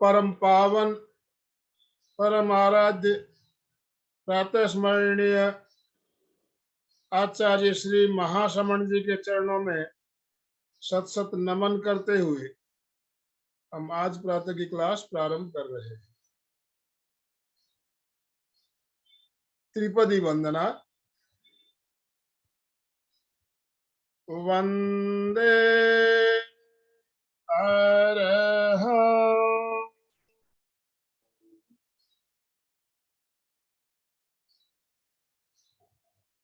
परम पावन परम आराध्य प्रातः स्मरणीय आचार्य श्री महाश्रमण जी के चरणों में सत सत नमन करते हुए हम आज प्रातः की क्लास प्रारंभ कर रहे हैं। त्रिपदी वंदना। वंदे अरहं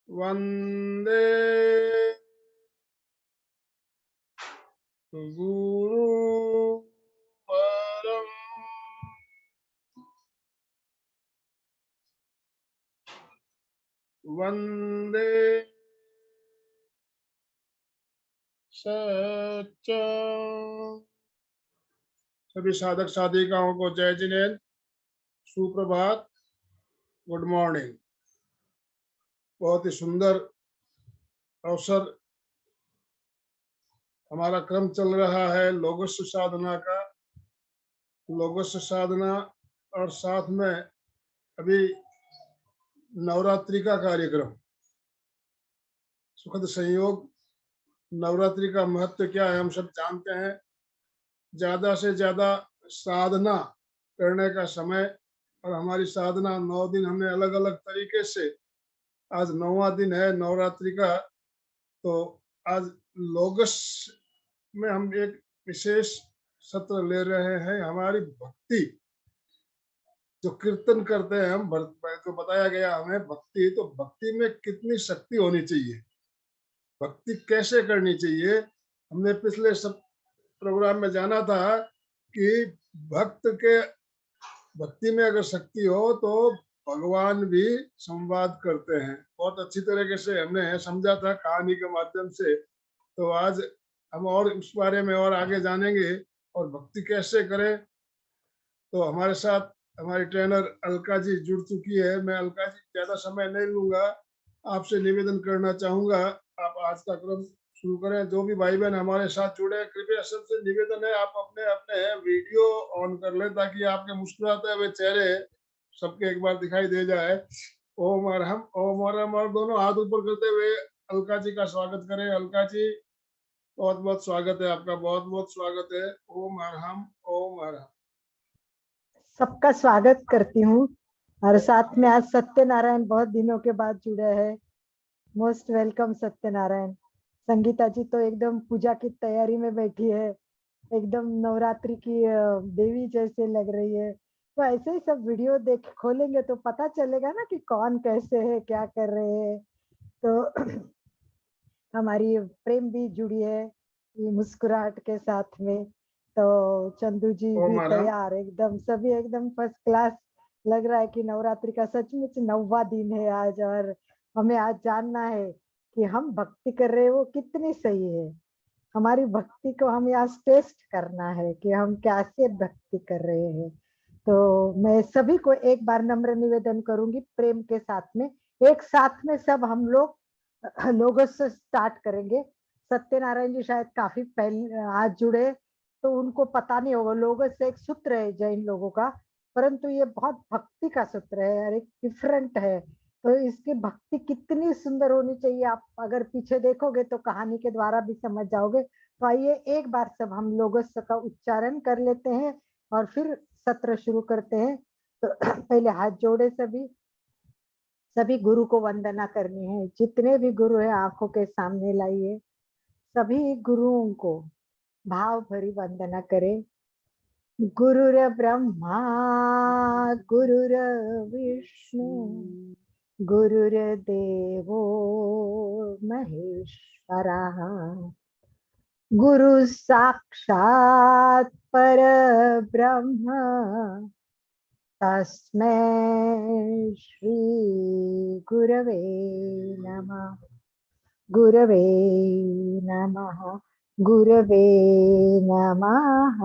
वंदे गुरुवरं वंदे सच्चं। सभी साधक साधिकाओं को जय जिनेन्द्र, सुप्रभात, गुड मॉर्निंग। बहुत ही सुंदर अवसर हमारा क्रम चल रहा है लोगोस साधना का। लोगोस साधना और साथ में अभी नवरात्रि का कार्यक्रम। सुखद संयोग। नवरात्रि का महत्व क्या है हम सब जानते हैं। ज्यादा से ज्यादा साधना करने का समय, और हमारी साधना 9 दिन हमने अलग अलग तरीके से, आज 9वां दिन है नवरात्रि का। तो आज लोगस में हम एक विशेष सत्र ले रहे हैं। हमारी भक्ति जो कीर्तन करते हैं हम, तो बताया गया हमें भक्ति, तो भक्ति में कितनी शक्ति होनी चाहिए, भक्ति कैसे करनी चाहिए। हमने पिछले सब प्रोग्राम में जाना था कि भक्ति में अगर शक्ति हो तो भगवान भी संवाद करते हैं। बहुत अच्छी तरीके से हमने समझा था कहानी के माध्यम से। तो आज हम और उस बारे में और आगे जानेंगे और भक्ति कैसे करें। तो हमारे साथ हमारी ट्रेनर अलका जी जुड़ चुकी है। मैं अलका जी ज्यादा समय नहीं लूंगा, आपसे निवेदन करना चाहूंगा आप आज का क्रम शुरू करें। जो भी भाई बहन हमारे साथ जुड़े, कृपया सबसे निवेदन है आप अपने अपने वीडियो ऑन कर लें ताकि आपके मुस्कुराते हुए चेहरे सबके एक बार दिखाई दे जाए। ओम अरहम ओम अरहम, और दोनों हाथ ऊपर करते हुए अलका जी का स्वागत करें। अलका जी बहुत बहुत स्वागत है आपका, बहुत बहुत स्वागत है। ओम अरहम ओम अरहम। सबका स्वागत करती हूँ। और साथ में आज सत्यनारायण बहुत दिनों के बाद जुड़े हैं। Most welcome Satyanarayan. संगीता जी तो एकदम पूजा की तैयारी में बैठी है, एकदम नवरात्रि की देवी जैसे लग रही है। तो ऐसे ही सब वीडियो देख खोलेंगे तो पता चलेगा ना कि कौन कैसे है, क्या कर रहे हैं। तो हमारी प्रेम भी जुड़ी है मुस्कुराहट के साथ में। तो चंदू जी भी तैयार, एकदम सभी एकदम फर्स्ट क्लास। लग रहा है कि नवरात्रि का सचमुच 9वां दिन है आज, और हमें आज जानना है कि हम भक्ति कर रहे हैं वो कितनी सही है। हमारी भक्ति को हमें आज टेस्ट करना है कि हम कैसे भक्ति कर रहे हैं। तो मैं सभी को एक बार नम्र निवेदन करूंगी प्रेम के साथ में, एक साथ में सब हम लोग लोगों से स्टार्ट करेंगे। सत्यनारायण जी शायद काफी पहले आज जुड़े, तो उनको पता नहीं होगा। लोगों से एक सूत्र है जैन लोगों का, परंतु ये बहुत भक्ति का सूत्र है और एक डिफरेंट है। तो इसकी भक्ति कितनी सुंदर होनी चाहिए, आप अगर पीछे देखोगे तो कहानी के द्वारा भी समझ जाओगे। तो आइए एक बार सब हम लोगों का उच्चारण कर लेते हैं और फिर सत्र शुरू करते हैं। तो पहले हाथ जोड़े सभी गुरु को वंदना करनी है। जितने भी गुरु है आंखों के सामने लाइए, सभी गुरुओं को भाव भरी वंदना करें। गुरुर ब्रह्मा गुरुर विष्णु गुरुर्देवो महेश्वरः गुरु साक्षात् परब्रह्म तस्मै श्री गुरवे नमः। गुरवे नमः गुरवे नमः।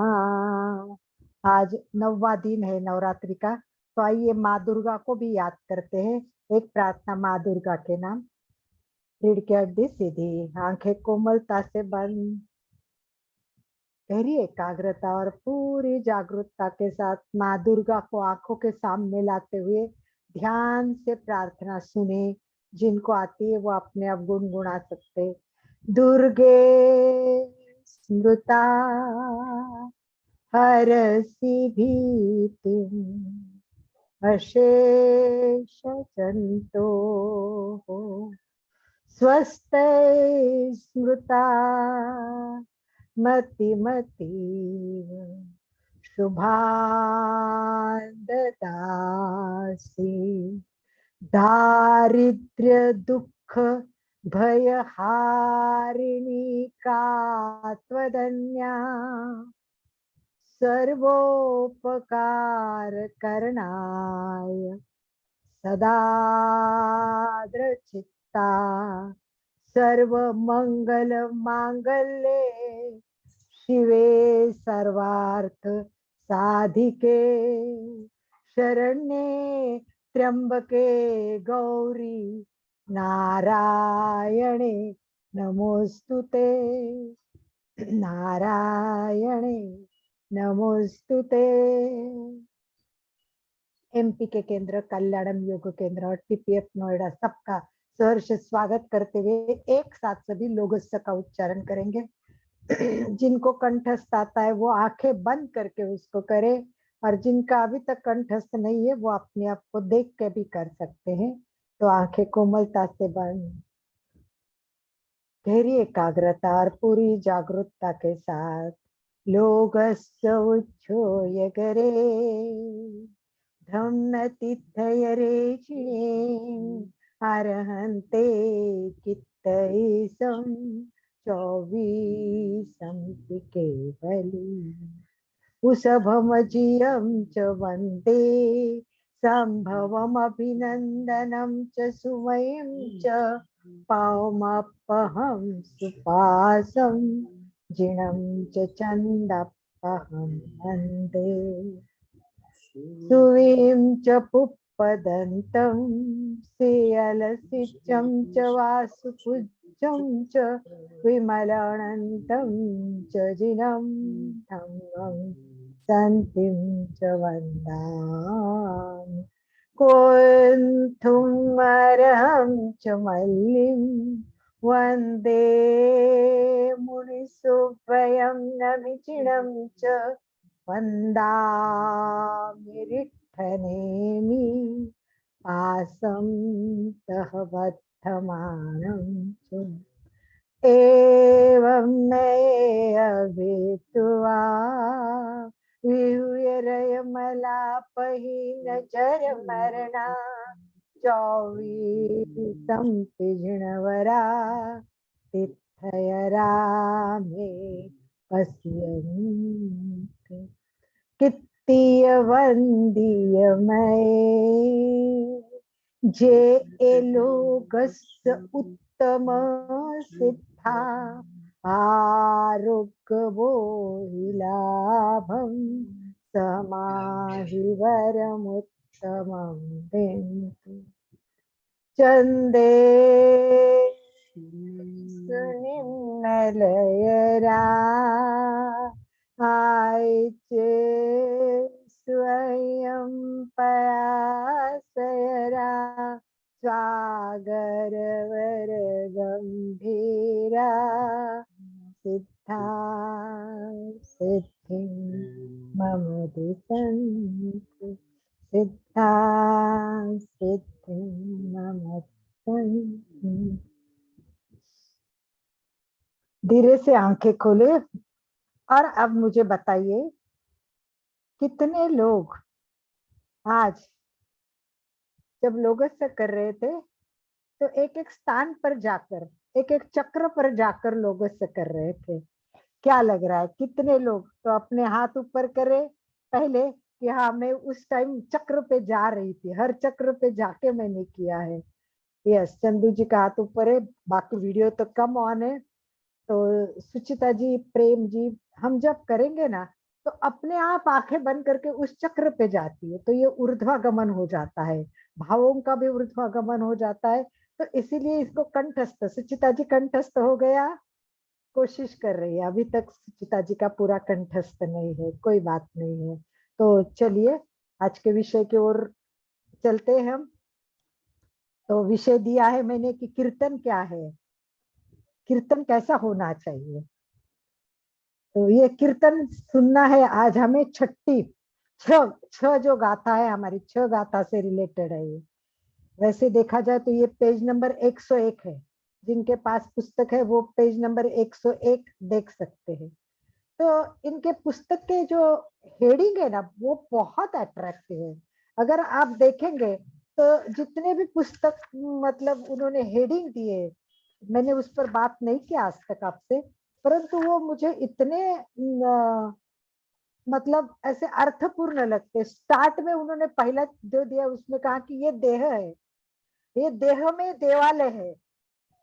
आज 9वां दिन है नवरात्रि का। तो आइए माँ दुर्गा को भी याद करते हैं। एक प्रार्थना माँ दुर्गा के नाम। रीढ़ की हड्डी सीधी, आंखें कोमलता से बंद। गहरी एकाग्रता और पूरी जागरूकता के साथ माँ दुर्गा को आंखों के सामने लाते हुए ध्यान से प्रार्थना सुने। जिनको आती है वो अपने आप गुनगुना सकते। दुर्गे स्मृता हरसि भीतिम् अशेष जंतो स्वस्थ स्मृता मतिमतीव शुभान् ददासि दारिद्र्य दुःख भयहारिणी का त्वदन्या सर्वोपकार करणाय सदा दृचित्ता सर्व मंगल मांगल्ये शिवे सर्वार्थ साधिके शरण्ये त्र्यंबके गौरी नारायणे नमोस्तुते नारायणे नमोस्तुते। एमपी के केंद्र कल्याणम योग केंद्र और टीपीएफ नोएडा सबका सहर्ष स्वागत करते हुए एक साथ सभी लोग का उच्चारण करेंगे। जिनको कंठस्थ आता है वो आंखें बंद करके उसको करे, और जिनका अभी तक कंठस्थ नहीं है वो अपने आप को देख के भी कर सकते हैं। तो आंखें कोमलता से बंद, गहरी एकाग्रता और पूरी जागरूकता के साथ लोगस्य उच्छ्रोय करे धम्मतिथयरेचिणे अर्हन्ते कित्तैसं चौवीसं केवली वृषभमजियं च वन्दे सम्भवमभिनन्दनं च सुमयं च पावमपहं सुपासं जिनं च चन्दपहं वन्दे सुवीं च पुप्पदन्तं श्रियलसिचं च वासुपूज्यं च विमलानन्दं च जिनं धम्मं शान्तिं च वन्दामि कोऽन्थुमर्हं च मल्लिं वन्दे मुनिसुभयं नमिचिणं च वन्दामि रिट्ठनेमि पासं तः बद्धमानं च एवं नयेऽभित्वा विहूयरयमलापहीन जरमरणा चौवीसं पिजिणवरा तिथयरामे पश्यन्ति कित्तीय वन्दीयमये जे एलोकस्य उत्तम सिद्धा आरोग्यबोहिलाभं समाहि वरमुत्तमं विन्दु चन्दे सुनिम्नलयरा आयचे स्वयं पराशयरा स्वागरवर गंभीरा सिद्धा सिद्धि मम दिशन्तु सिद्धा सिद्धि मम दिशन्तु। धीरे से आंखें खोले और अब मुझे बताइए कितने लोग आज जब लोगस्य कर रहे थे तो एक एक स्थान पर जाकर एक एक चक्र पर जाकर लोगस्य कर रहे थे। क्या लग रहा है कितने लोग? तो अपने हाथ ऊपर करे पहले कि हाँ मैं उस टाइम चक्र पे जा रही थी, हर चक्र पे जाके मैंने किया है। यस, चंदू जी का हाथ ऊपर है, बाकी वीडियो तो कम ऑन है। तो सुचिता जी, प्रेम जी, हम जब करेंगे ना तो अपने आप आंखें बंद करके उस चक्र पे जाती है, तो ये ऊर्ध्वागमन हो जाता है, भावों का भी ऊर्ध्वागमन हो जाता है। तो इसीलिए इसको कंठस्थ, सुचिता जी कंठस्थ हो गया। कोशिश कर रही है। अभी तक सुचिता जी का पूरा कंठस्थ नहीं है, कोई बात नहीं है। तो चलिए आज के विषय की ओर चलते हैं हम। तो विषय दिया है मैंने कि कीर्तन क्या है, कीर्तन कैसा होना चाहिए। तो ये कीर्तन सुनना है आज हमें। छठी छह जो गाथा है हमारी, छह गाथा से रिलेटेड है ये। वैसे देखा जाए तो ये पेज नंबर 101 है। जिनके पास पुस्तक है वो पेज नंबर 101 देख सकते हैं। तो इनके पुस्तक के जो हेडिंग है ना वो बहुत अट्रैक्टिव है। अगर आप देखेंगे तो जितने भी पुस्तक मतलब उन्होंने हेडिंग दिए, मैंने उस पर बात नहीं की आज तक आपसे, परंतु वो मुझे इतने मतलब ऐसे अर्थपूर्ण लगते। स्टार्ट में उन्होंने पहला जो दिया उसमें कहा कि ये देह है, ये देह में देवालय है,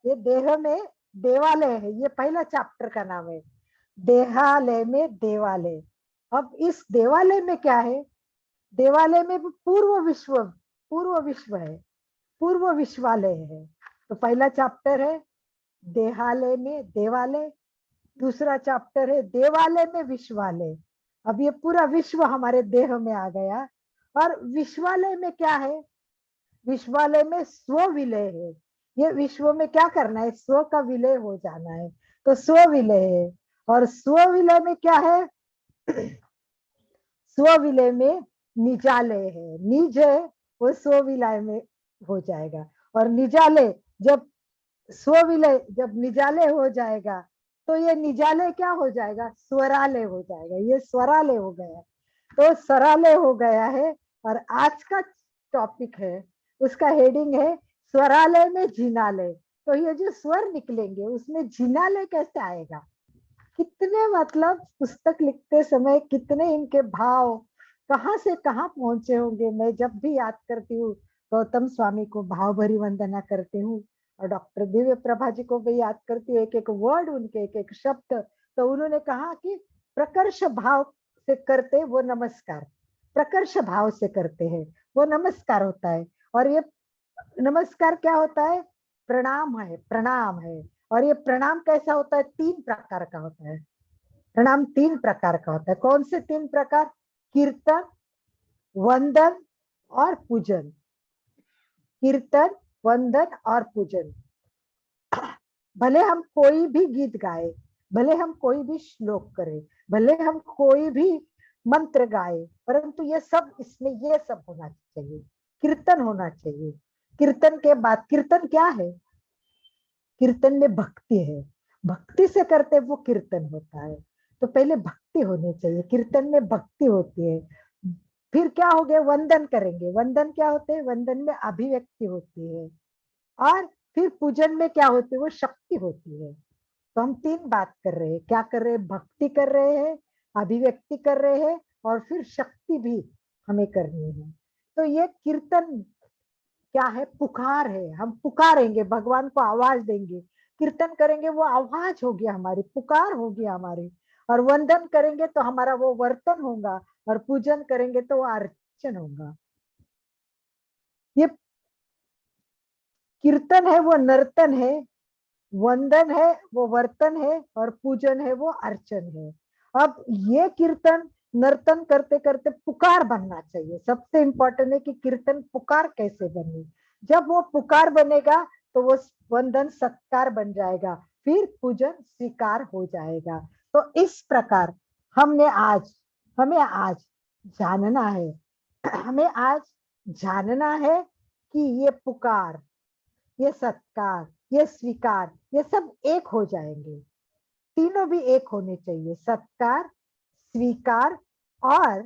ये देह में देवालय है। ये पहला चैप्टर का नाम है, देहालय में देवालय। अब इस देवालय में क्या है, देवालय में पूर्व विश्व है, पूर्व विश्वालय है। तो पहला चैप्टर है देहालय में देवालय, दूसरा चैप्टर है देवालय में विश्वालय। अब ये पूरा विश्व हमारे देह में आ गया। और विश्वालय में क्या है, विश्वालय में स्व विलय है। ये विश्व में क्या करना है, स्व का विलय हो जाना है, तो स्व विलय है। और स्व विलय में क्या है, स्व विलय में निजालय है, निज है वो स्व विलय में हो जाएगा। और निजालय जब स्व विलय जब निजालय हो जाएगा तो ये निजालय क्या हो जाएगा, स्वरालय हो जाएगा। ये स्वरालय हो गया, तो स्वरालय हो गया है। और आज का टॉपिक है, उसका हेडिंग है स्वरालय में जिनालय। तो ये जो स्वर निकलेंगे उसमें जिनालय कैसे आएगा। कितने मतलब पुस्तक लिखते समय कितने इनके भाव कहाँ से कहाँ पहुंचे होंगे। मैं जब भी याद करती हूँ गौतम स्वामी को भाव भरी वंदना करती हूँ, और डॉक्टर दिव्य प्रभा जी को भी याद करती हूँ, एक एक वर्ड उनके, एक एक शब्द। तो उन्होंने कहा कि प्रकर्ष भाव से करते वो नमस्कार, प्रकर्ष भाव से करते हैं वो नमस्कार होता है। और ये नमस्कार क्या होता है, प्रणाम है, प्रणाम है। और ये प्रणाम कैसा होता है, 3 प्रकार का होता है। प्रणाम 3 प्रकार का होता है। कौन से 3 प्रकार, कीर्तन, वंदन और पूजन। कीर्तन, वंदन और पूजन। भले हम कोई भी गीत गाए, भले हम कोई भी श्लोक करें, भले हम कोई भी मंत्र गाए, परंतु ये सब इसमें ये सब होना चाहिए, कीर्तन होना चाहिए। कीर्तन के बाद, कीर्तन क्या है, कीर्तन में भक्ति है, भक्ति से करते वो कीर्तन होता है। तो पहले भक्ति होनी चाहिए, कीर्तन में भक्ति होती है। फिर क्या हो गया, वंदन करेंगे। वंदन क्या होते हैं, वंदन में अभिव्यक्ति होती है। और फिर पूजन में क्या होती है, वो शक्ति होती है। तो हम 3 बात कर रहे हैं, क्या कर रहे हैं, भक्ति कर रहे हैं, अभिव्यक्ति कर रहे हैं, और फिर शक्ति भी हमें करनी है। तो ये कीर्तन क्या है, पुकार है। हम पुकारेंगे, भगवान को आवाज देंगे, कीर्तन करेंगे वो आवाज होगी हमारी, पुकार होगी हमारी। और वंदन करेंगे तो हमारा वो वर्तन होगा, और पूजन करेंगे तो वो अर्चन होगा। ये कीर्तन है वो नर्तन है, वंदन है वो वर्तन है, और पूजन है वो अर्चन है। अब ये कीर्तन नर्तन करते करते पुकार बनना चाहिए। सबसे इंपॉर्टेंट है कि कीर्तन पुकार कैसे बने। जब वो पुकार बनेगा तो वो वंदन सत्कार बन जाएगा, फिर पूजन स्वीकार हो जाएगा। तो इस प्रकार हमें आज जानना है, हमें आज जानना है कि ये पुकार, ये सत्कार, ये स्वीकार, ये सब एक हो जाएंगे। तीनों भी एक होने चाहिए, सत्कार, स्वीकार और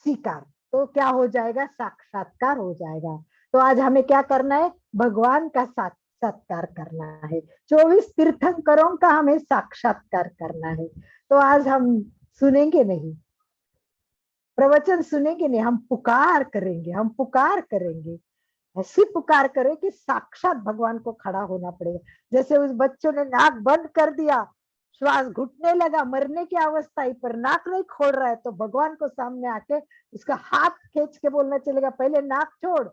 स्वीकार। तो क्या हो जाएगा, साक्षात्कार हो जाएगा। तो आज हमें क्या करना है, भगवान का सत्कार करना है। 24 तीर्थंकरों का हमें साक्षात्कार करना है। तो आज हम सुनेंगे नहीं, प्रवचन सुनेंगे नहीं, हम पुकार करेंगे, हम पुकार करेंगे। ऐसी पुकार करे कि साक्षात भगवान को खड़ा होना पड़ेगा। जैसे उस बच्चों ने नाक बंद कर दिया, श्वास घुटने लगा, मरने की अवस्था आई, पर नाक नहीं खोल रहा है, तो भगवान को सामने आके उसका हाथ खींच के बोलना चलेगा, पहले नाक छोड़।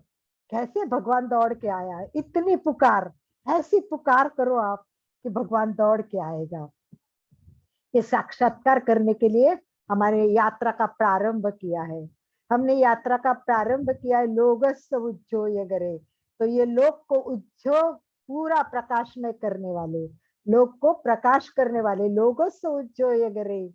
कैसे भगवान दौड़ के आया है, इतनी पुकार। ऐसी पुकार करो आप कि भगवान दौड़ के आएगा। ये साक्षात्कार करने के लिए हमारे यात्रा का प्रारंभ किया है। हमने यात्रा का प्रारंभ किया है लोगस्य उज्जोय गरे। तो ये लोक को उज्जो पूरा प्रकाशमय करने वाले, लोक को प्रकाश करने वाले, लोगस्य उज्जोय गरे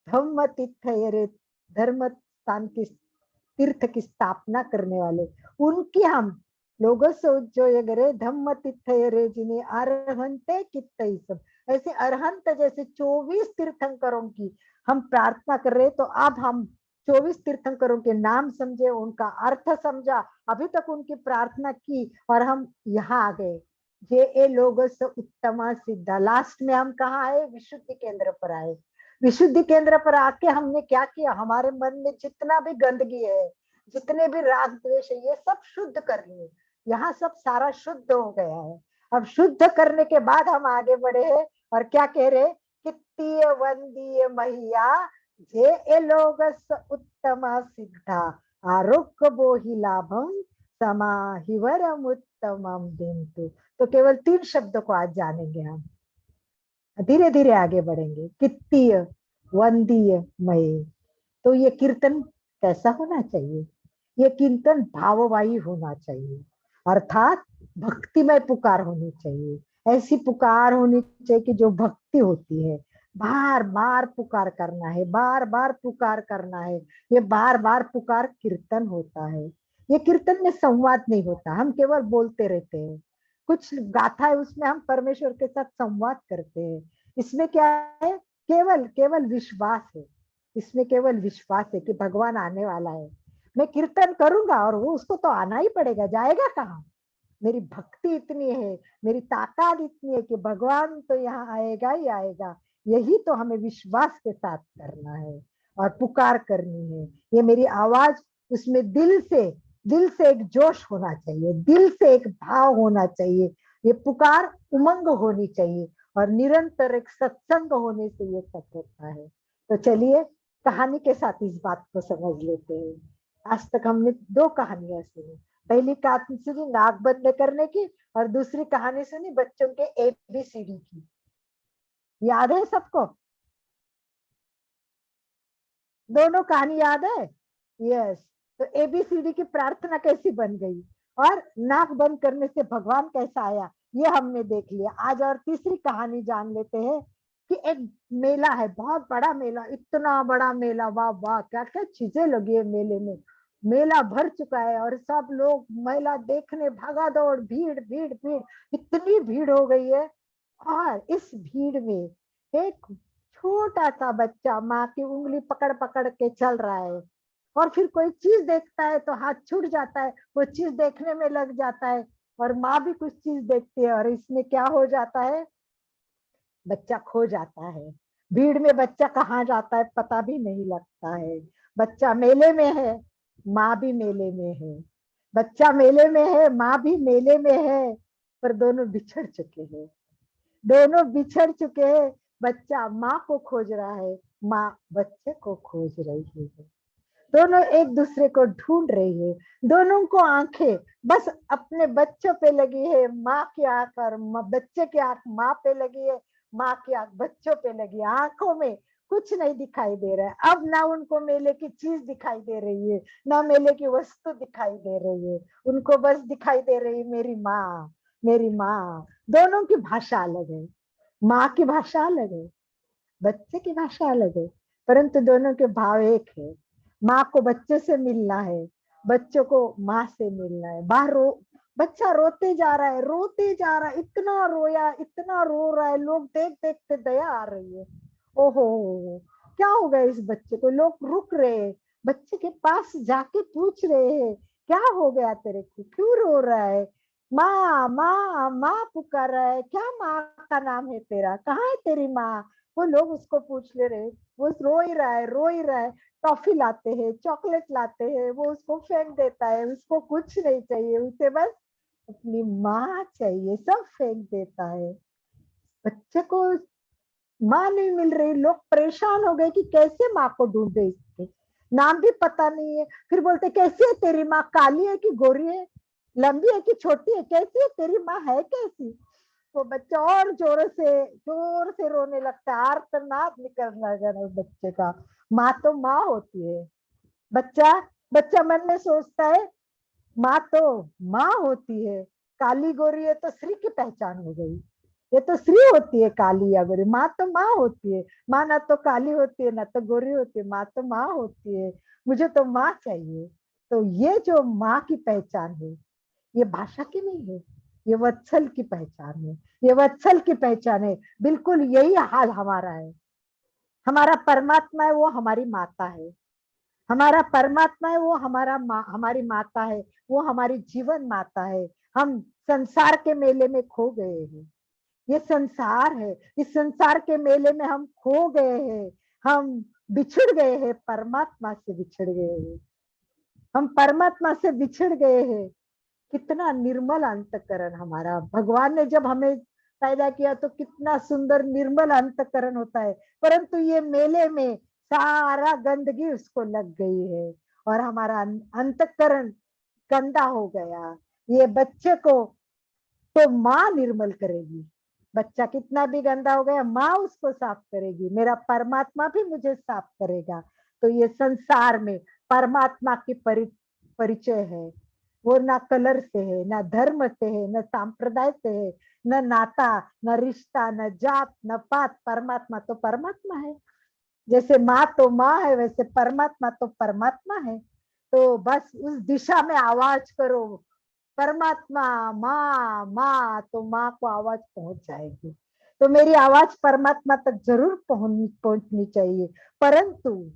धम्म तीर्थयरे, धर्म स्थान की तीर्थ की स्थापना करने वाले, उनकी हम लोगस्य उज्जोय गरे धम्म तीर्थयरे जिन्हें अरहंते कित्तई सब, ऐसे अरहंत जैसे 24 तीर्थंकरों की हम प्रार्थना कर रहे। तो अब हम 24 तीर्थंकरों के नाम समझे, उनका अर्थ समझा, अभी तक उनकी प्रार्थना की और हम यहाँ आ गए। जे ए लोगस्य उत्तमा सिद्धा। लास्ट में हम कहाँ आए? विशुद्धि केंद्र पर आए। विशुद्धि केंद्र पर आके हमने क्या किया? हमारे मन में जितना भी गंदगी है, जितने भी राग द्वेष है, ये सब शुद्ध कर लिए। यहाँ सब सारा शुद्ध हो गया है। अब शुद्ध करने के बाद हम आगे बढ़े हैं और क्या कह रहे? कित्तीय वंदीय मैया जे ए लोगस उत्तम सिद्धा आरोग्य बोहि लाभम समाहिवरम उत्तमम दिंतु। तो केवल 3 शब्दों को आज जानेंगे हम, धीरे धीरे आगे बढ़ेंगे। कित्तीय वंदीय मय। तो ये कीर्तन कैसा होना चाहिए? ये कीर्तन भाववाही होना चाहिए, अर्थात भक्तिमय पुकार होनी चाहिए। ऐसी पुकार होनी चाहिए कि जो भक्ति होती है। बार बार पुकार करना है, बार बार पुकार करना है। ये बार बार पुकार कीर्तन होता है। ये कीर्तन में संवाद नहीं होता, हम केवल बोलते रहते हैं। कुछ गाथा है उसमें हम परमेश्वर के साथ संवाद करते हैं। इसमें क्या है? केवल केवल विश्वास है। इसमें केवल विश्वास है कि भगवान आने वाला है। मैं कीर्तन करूंगा और वो उसको तो आना ही पड़ेगा, जाएगा कहाँ? मेरी भक्ति इतनी है, मेरी ताकत इतनी है कि भगवान तो यहाँ आएगा ही आएगा। यही तो हमें विश्वास के साथ करना है और पुकार करनी है। ये मेरी आवाज, उसमें दिल से एक जोश होना चाहिए, दिल से एक भाव होना चाहिए। ये पुकार उमंग होनी चाहिए और निरंतर एक सत्संग होने से ये सब होता है। तो चलिए कहानी के साथ इस बात को समझ लेते हैं। आज तक हमने 2 कहानियां सुनी। पहली कहानी सुनी नाक बंद करने की और दूसरी कहानी सुनी बच्चों के ABCD की। याद है सबको? दोनों कहानी याद है? यस। तो ABCD की प्रार्थना कैसी बन गई और नाक बंद करने से भगवान कैसा आया, ये हमने देख लिया। आज और तीसरी कहानी जान लेते हैं कि एक मेला है, बहुत बड़ा मेला, इतना बड़ा मेला, वाह वाह क्या क्या चीजें लगी है मेले में। मेला भर चुका है और सब लोग मेला देखने भागा दौड़, भीड़ भीड़ भीड़, इतनी भीड़ हो गई है। और इस भीड़ में एक छोटा सा बच्चा माँ की उंगली पकड़ पकड़ के चल रहा है और फिर कोई चीज देखता है तो हाथ छूट जाता है, वो चीज देखने में लग जाता है और माँ भी कुछ चीज देखती है और इसमें क्या हो जाता है? बच्चा खो जाता है। भीड़ में बच्चा कहाँ जाता है पता भी नहीं लगता है। बच्चा मेले में है, माँ भी मेले में है। बच्चा मेले में है, माँ भी मेले में है, पर दोनों बिछड़ चुके हैं। दोनों बिछड़ चुके हैं। बच्चा माँ को खोज रहा है, माँ बच्चे को खोज रही है। दोनों एक दूसरे को ढूंढ रही है। दोनों को आंखें बस अपने बच्चों पे लगी है। माँ की आंख और बच्चे की आंख माँ पे लगी है, माँ की आंख बच्चों पे लगी है। आंखों में कुछ नहीं दिखाई दे रहा है। अब ना उनको मेले की चीज दिखाई दे रही है, ना मेले की वस्तु दिखाई दे रही है। उनको बस दिखाई दे रही मेरी माँ, मेरी माँ। दोनों की भाषा अलग है, माँ की भाषा अलग है, बच्चे की भाषा अलग है, परंतु दोनों के भाव एक है। माँ को बच्चे से मिलना है, बच्चों को माँ से मिलना है। बच्चा रोते जा रहा है, रोते जा रहा है, इतना रोया, इतना रो रहा है, लोग देख देख के दया आ रही है। ओहो क्या हो गया इस बच्चे को? लोग रुक रहे हैं, बच्चे के पास जाके पूछ रहे हैं क्या हो गया तेरे को, क्यों रो रहा है? माँ माँ माँ पुकार रहा है। क्या माँ का नाम है तेरा? कहाँ है तेरी माँ? वो लोग उसको पूछ ले रहे। वो रो ही रहा है, रो ही रहा है। टॉफी लाते हैं, चॉकलेट लाते हैं, वो उसको फेंक देता है। उसको कुछ नहीं चाहिए, उसे बस अपनी माँ चाहिए, सब फेंक देता है। बच्चे को माँ नहीं मिल रही, लोग परेशान हो गए कि कैसे माँ को ढूंढे, इसके नाम भी पता नहीं है। फिर बोलते कैसी है तेरी माँ? काली है कि गोरी है? लंबी है कि छोटी है? कैसी है तेरी माँ? है कैसी? वो बच्चा और जोर से रोने लगता है, आर्तनाद निकलने लगा उस बच्चे का। माँ तो माँ होती है। बच्चा बच्चा मन में सोचता है माँ तो माँ होती है, काली गोरी है तो स्त्री की पहचान हो गई। ये तो स्त्री होती है काली या गोरी, माँ तो माँ होती है। माँ ना तो काली होती है ना तो गोरी होती है, माँ तो माँ होती है। मुझे तो माँ चाहिए। तो ये जो माँ की पहचान है, ये भाषा की नहीं है, ये वत्सल की पहचान है। ये वत्सल की पहचान है। बिल्कुल यही हाल हमारा है। हमारा परमात्मा है, वो हमारी माता है। हमारा परमात्मा है, वो हमारी माता है, वो हमारी जीवन माता है। हम संसार के मेले में खो गए हैं। ये संसार है, इस संसार के मेले में हम खो गए हैं। हम बिछड़ गए हैं, परमात्मा से बिछड़ गए हैं। हम परमात्मा से बिछड़ गए हैं। कितना निर्मल अंतकरण हमारा। भगवान ने जब हमें पैदा किया तो कितना सुंदर निर्मल अंतकरण होता है, परंतु ये मेले में सारा गंदगी उसको लग गई है और हमारा अंतकरण गंदा हो गया। ये बच्चे को तो माँ निर्मल करेगी। बच्चा कितना भी गंदा हो गया, माँ उसको साफ करेगी। मेरा परमात्मा भी मुझे साफ करेगा। तो ये संसार में परमात्मा की परिचय है। वो ना कलर से है, ना धर्म से है, न सांप्रदाय से है, न नाता, न रिश्ता, न जात, न पात। परमात्मा तो परमात्मा है। जैसे माँ तो माँ है, वैसे परमात्मा तो परमात्मा है। तो बस उस दिशा में आवाज करो, परमात्मा माँ माँ, तो माँ को आवाज पहुंच जाएगी। तो मेरी आवाज परमात्मा तक जरूर पहुंचनी चाहिए, परंतु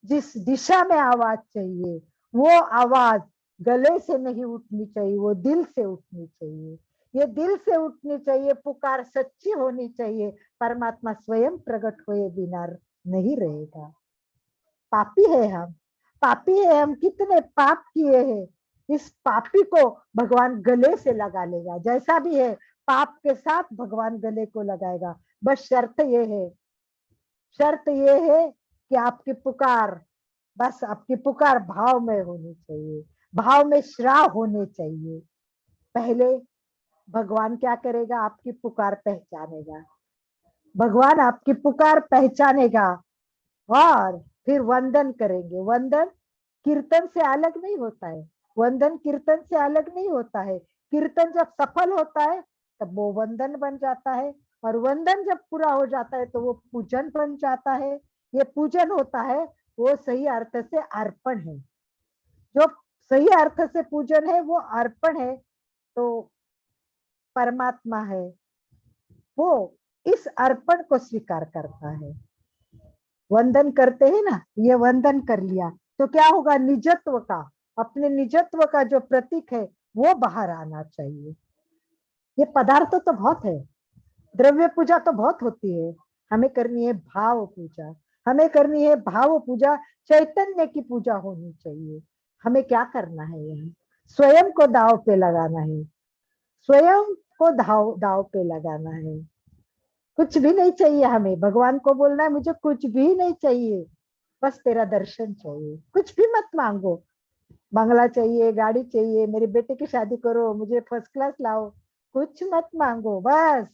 जिस दिशा में आवाज चाहिए वो आवाज गले से नहीं उठनी चाहिए, वो दिल से उठनी चाहिए। ये दिल से उठनी चाहिए, पुकार सच्ची होनी चाहिए। परमात्मा स्वयं प्रकट हुए बिना नहीं रहेगा। पापी है हम, पापी है हम, कितने पाप किए हैं। इस पापी को भगवान गले से लगा लेगा। जैसा भी है पाप के साथ भगवान गले को लगाएगा। बस शर्त ये है, शर्त ये है कि आपकी पुकार, बस आपकी पुकार भाव में होनी चाहिए, भाव में श्राव होने चाहिए। पहले भगवान क्या करेगा, आपकी पुकार पहचानेगा। भगवान आपकी पुकार पहचानेगा और फिर वंदन करेंगे। वंदन कीर्तन से अलग नहीं होता है। वंदन कीर्तन से अलग नहीं होता है। कीर्तन जब सफल होता है तब वो वंदन बन जाता है, और वंदन जब पूरा हो जाता है तो वो पूजन बन जाता है। ये पूजन होता है, वो सही अर्थ से अर्पण है। जो सही अर्थ से पूजन है वो अर्पण है। तो परमात्मा है, वो इस अर्पण को स्वीकार करता है। वंदन करते हैं ना, ये वंदन कर लिया तो क्या होगा, निजत्व का, अपने निजत्व का जो प्रतीक है वो बाहर आना चाहिए। ये पदार्थ तो बहुत है, द्रव्य पूजा तो बहुत होती है। हमें करनी है भाव पूजा, हमें करनी है भाव पूजा। चैतन्य की पूजा होनी चाहिए। हमें क्या करना है, यहाँ स्वयं को दाव पे लगाना है। स्वयं को दाव पे लगाना है। कुछ भी नहीं चाहिए हमें। भगवान को बोलना है मुझे कुछ भी नहीं चाहिए, बस तेरा दर्शन चाहिए। कुछ भी मत मांगो, बंगला चाहिए, गाड़ी चाहिए, मेरे बेटे की शादी करो, मुझे फर्स्ट क्लास लाओ, कुछ मत मांगो। बस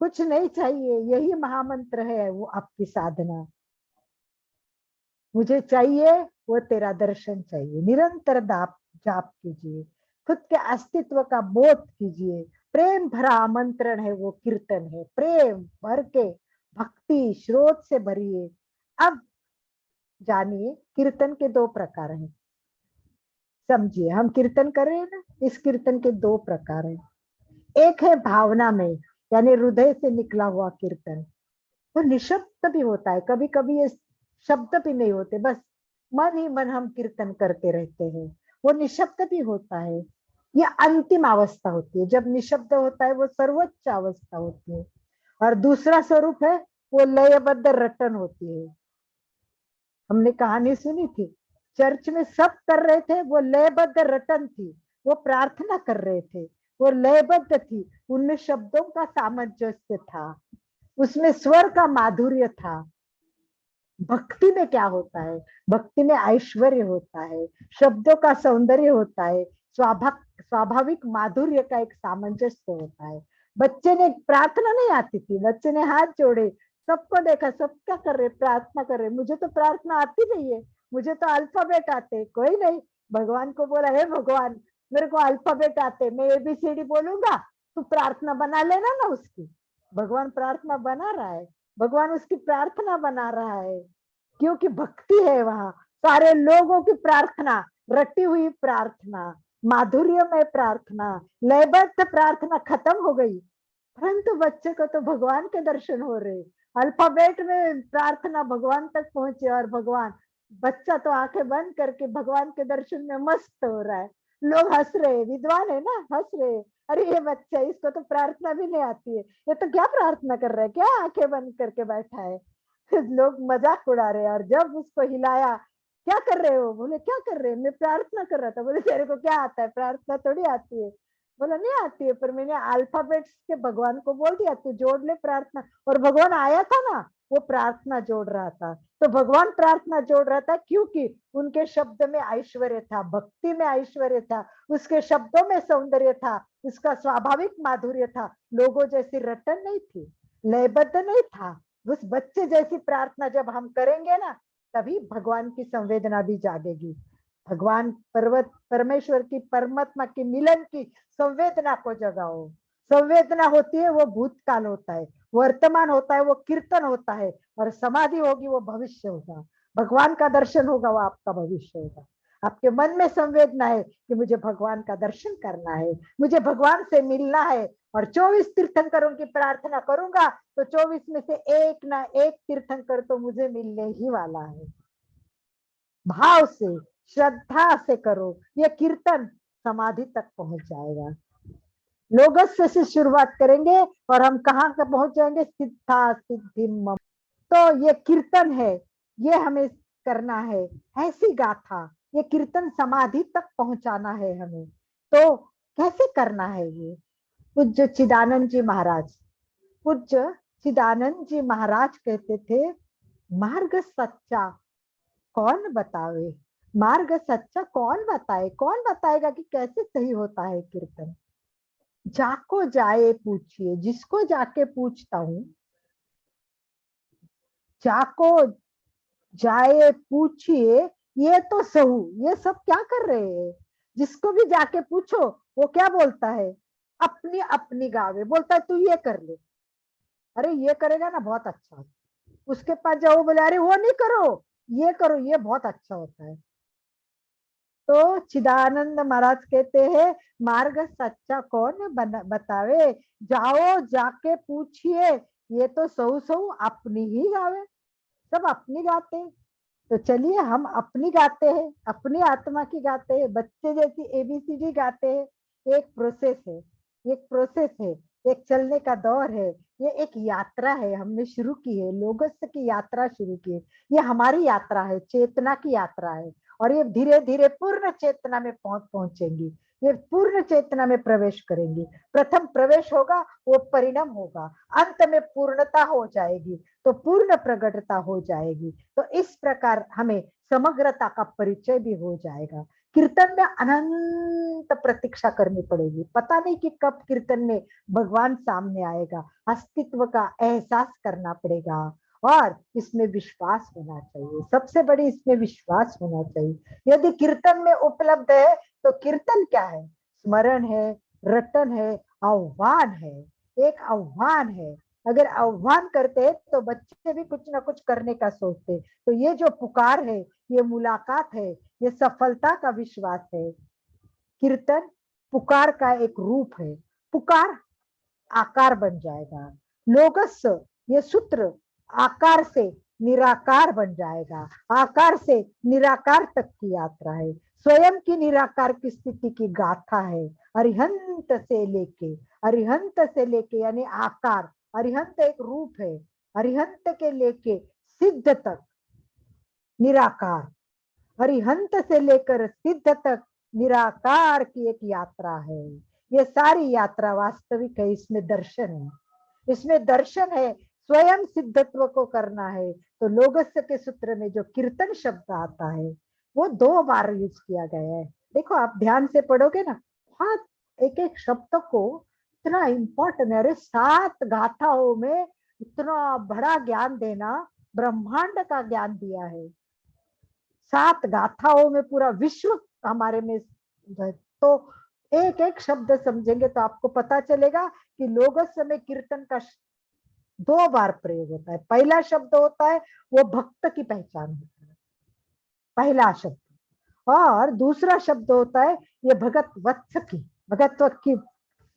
कुछ नहीं चाहिए, यही महामंत्र है वो आपकी साधना। मुझे चाहिए वो तेरा दर्शन चाहिए। निरंतर जाप कीजिए, खुद के अस्तित्व का बोध कीजिए। प्रेम भरा आमंत्रण है वो कीर्तन है। प्रेम भर के भक्ति स्रोत से भरिए। अब जानिए कीर्तन के दो प्रकार हैं। समझिए, हम कीर्तन कर रहे हैं ना, इस कीर्तन के दो प्रकार हैं। एक है भावना में, यानी हृदय से निकला हुआ कीर्तन। वो निशब्द भी होता है, कभी कभी ये शब्द भी नहीं होते, बस मन ही मन हम कीर्तन करते रहते हैं। वो निशब्द भी होता है। ये अंतिम अवस्था होती है। जब निशब्द होता है वो सर्वोच्च अवस्था होती है। और दूसरा स्वरूप है वो लयबद्ध रटन होती है। हमने कहानी सुनी थी, चर्च में सब कर रहे थे, वो लयबद्ध रटन थी। वो प्रार्थना कर रहे थे, वो लयबद्ध थी। उनमें शब्दों का सामंजस्य था, उसमें स्वर का माधुर्य था। भक्ति में क्या होता है, भक्ति में ऐश्वर्य होता है, शब्दों का सौंदर्य होता है, स्वाभाविक माधुर्य का एक सामंजस्य होता है। बच्चे ने प्रार्थना नहीं आती थी, बच्चे ने हाथ जोड़े, सबको देखा, सब क्या कर रहे, प्रार्थना कर रहे। मुझे तो प्रार्थना आती नहीं है, मुझे तो अल्फाबेट आते। कोई नहीं, भगवान को बोला, हे भगवान मेरे को अल्फाबेट आते, मैं ABCD बोलूंगा, तू प्रार्थना बना लेना ना उसकी। भगवान प्रार्थना बना रहा है, भगवान उसकी प्रार्थना बना रहा है, क्योंकि भक्ति है वहां। सारे लोगों की प्रार्थना, रटी हुई प्रार्थना, माधुर्यमय प्रार्थना, लयबद्ध प्रार्थना खत्म हो गई, परंतु बच्चे को तो भगवान के दर्शन हो रहे। अल्फाबेट में प्रार्थना भगवान तक पहुंचे, और भगवान, बच्चा तो आंखें बंद करके भगवान के दर्शन में मस्त हो रहा है। लोग हंस रहे, विद्वान है ना, हंस रहे, अरे ये बच्चा, इसको तो प्रार्थना भी नहीं आती है, ये तो क्या प्रार्थना कर रहा है, क्या आंखें बंद करके बैठा है। लोग मजाक उड़ा रहे हैं। और जब उसको हिलाया, क्या कर रहे हो, बोले क्या कर रहे हैं, मैं प्रार्थना कर रहा था। बोले तेरे को क्या आता है, प्रार्थना थोड़ी आती है। बोला नहीं आती है, पर मैंने अल्फाबेट्स के भगवान को बोल दिया, तू जोड़ ले प्रार्थना। और भगवान आया था ना, वो प्रार्थना जोड़ रहा था। तो भगवान प्रार्थना जोड़ रहा था क्योंकि उनके शब्द में ऐश्वर्य था, भक्ति में ऐश्वर्य था, उसके शब्दों में सौंदर्य था, उसका स्वाभाविक माधुर्य था। लोगों जैसी रटन नहीं थी, लयबद्ध नहीं था। उस बच्चे जैसी प्रार्थना जब हम करेंगे ना, तभी भगवान की संवेदना भी जागेगी। भगवान पर्वत परमेश्वर की, परमात्मा की मिलन की संवेदना को जगाओ। संवेदना होती है वो भूतकाल होता है, वर्तमान होता है वो कीर्तन होता है, और समाधि होगी वो भविष्य होगा। भगवान का दर्शन होगा वो आपका भविष्य होगा। आपके मन में संवेदना है कि मुझे भगवान का दर्शन करना है, मुझे भगवान से मिलना है, और 24 तीर्थंकरों की प्रार्थना करूंगा तो 24 में से एक ना एक तीर्थंकर तो मुझे मिलने ही वाला है। भाव से, श्रद्धा से करो, ये कीर्तन समाधि तक पहुंच जाएगा। लोगस्य से शुरुआत करेंगे और हम कहाँ का पहुंच जाएंगे, सिद्धा सिद्धिम। तो ये कीर्तन है, ये हमें करना है, ऐसी गाथा, ये कीर्तन समाधि तक पहुंचाना है हमें। तो कैसे करना है ये? पूज्य चिदानंद जी महाराज, पूज्य चिदानंद जी महाराज कहते थे, मार्ग सच्चा कौन बतावे, मार्ग सच्चा कौन बताए, कौन बताएगा कि कैसे सही होता है कीर्तन। जाको जाए पूछिए, जिसको जाके पूछता हूं, जाको जाए पूछिए, ये तो सहू, ये सब क्या कर रहे हैं। जिसको भी जाके पूछो वो क्या बोलता है, अपनी अपनी गावे, बोलता है तू ये कर ले, अरे ये करेगा ना बहुत अच्छा। उसके पास जाओ, बोले अरे वो नहीं करो, ये करो, ये बहुत अच्छा होता है। तो चिदानंद महाराज कहते हैं, मार्ग सच्चा कौन बतावे, जाओ जाके पूछिए, ये तो सऊ सऊ अपनी ही गावे, सब अपनी गाते हैं। तो चलिए हम अपनी गाते हैं, अपनी आत्मा की गाते हैं, बच्चे जैसी ABCD गाते हैं। एक प्रोसेस है, एक प्रोसेस है, एक चलने का दौर है, ये एक यात्रा है, हमने शुरू की है, लोगस्य की यात्रा शुरू की है। ये हमारी यात्रा है, चेतना की यात्रा है, और ये धीरे धीरे पूर्ण चेतना में पहुंचेंगी, ये पूर्ण चेतना में प्रवेश करेंगी। प्रथम प्रवेश होगा, वो परिणाम होगा, अंत में पूर्णता हो जाएगी, तो पूर्ण प्रगटता हो जाएगी। तो इस प्रकार हमें समग्रता का परिचय भी हो जाएगा। कीर्तन में अनंत प्रतीक्षा करनी पड़ेगी, पता नहीं कि कब कीर्तन में भगवान सामने आएगा। अस्तित्व का एहसास करना पड़ेगा, और इसमें विश्वास होना चाहिए, सबसे बड़ी इसमें विश्वास होना चाहिए। यदि कीर्तन में उपलब्ध है तो कीर्तन क्या है, स्मरण है, रटन है, आह्वान है, एक आह्वान है। अगर आह्वान करते तो बच्चे भी कुछ ना कुछ करने का सोचते। तो ये जो पुकार है, ये मुलाकात है, ये सफलता का विश्वास है। कीर्तन पुकार का एक रूप है, पुकार आकार बन जाएगा। लोगस, ये सूत्र आकार से निराकार बन जाएगा, आकार से निराकार तक की यात्रा है, स्वयं की निराकार की स्थिति की गाथा है। अरिहंत से लेके, अरिहंत से लेके यानी आकार, अरिहंत एक रूप है, अरिहंत के लेके सिद्ध तक निराकार, अरिहंत से लेकर सिद्ध तक निराकार की एक यात्रा है। ये सारी यात्रा वास्तविक है, इसमें दर्शन है, इसमें दर्शन है, स्वयं सिद्धत्व को करना है। तो लोगस्य के सूत्र में जो कीर्तन शब्द आता है वो 2 बार यूज किया गया है। देखो आप ध्यान से पढ़ोगे ना, बहुत एक एक शब्द को इतना इम्पोर्टेंट है। अरे 7 गाथाओं में इतना बड़ा ज्ञान देना, ब्रह्मांड का ज्ञान दिया है। 7 गाथाओं में पूरा विश्व हमारे में है। तो एक एक शब्द समझेंगे तो आपको पता चलेगा कि लोगस में कीर्तन का 2 बार प्रयोग होता है। पहला शब्द होता है वो भक्त की पहचान होता है, पहला शब्द। और दूसरा शब्द होता है ये भगत वत्स की, भगतत्व की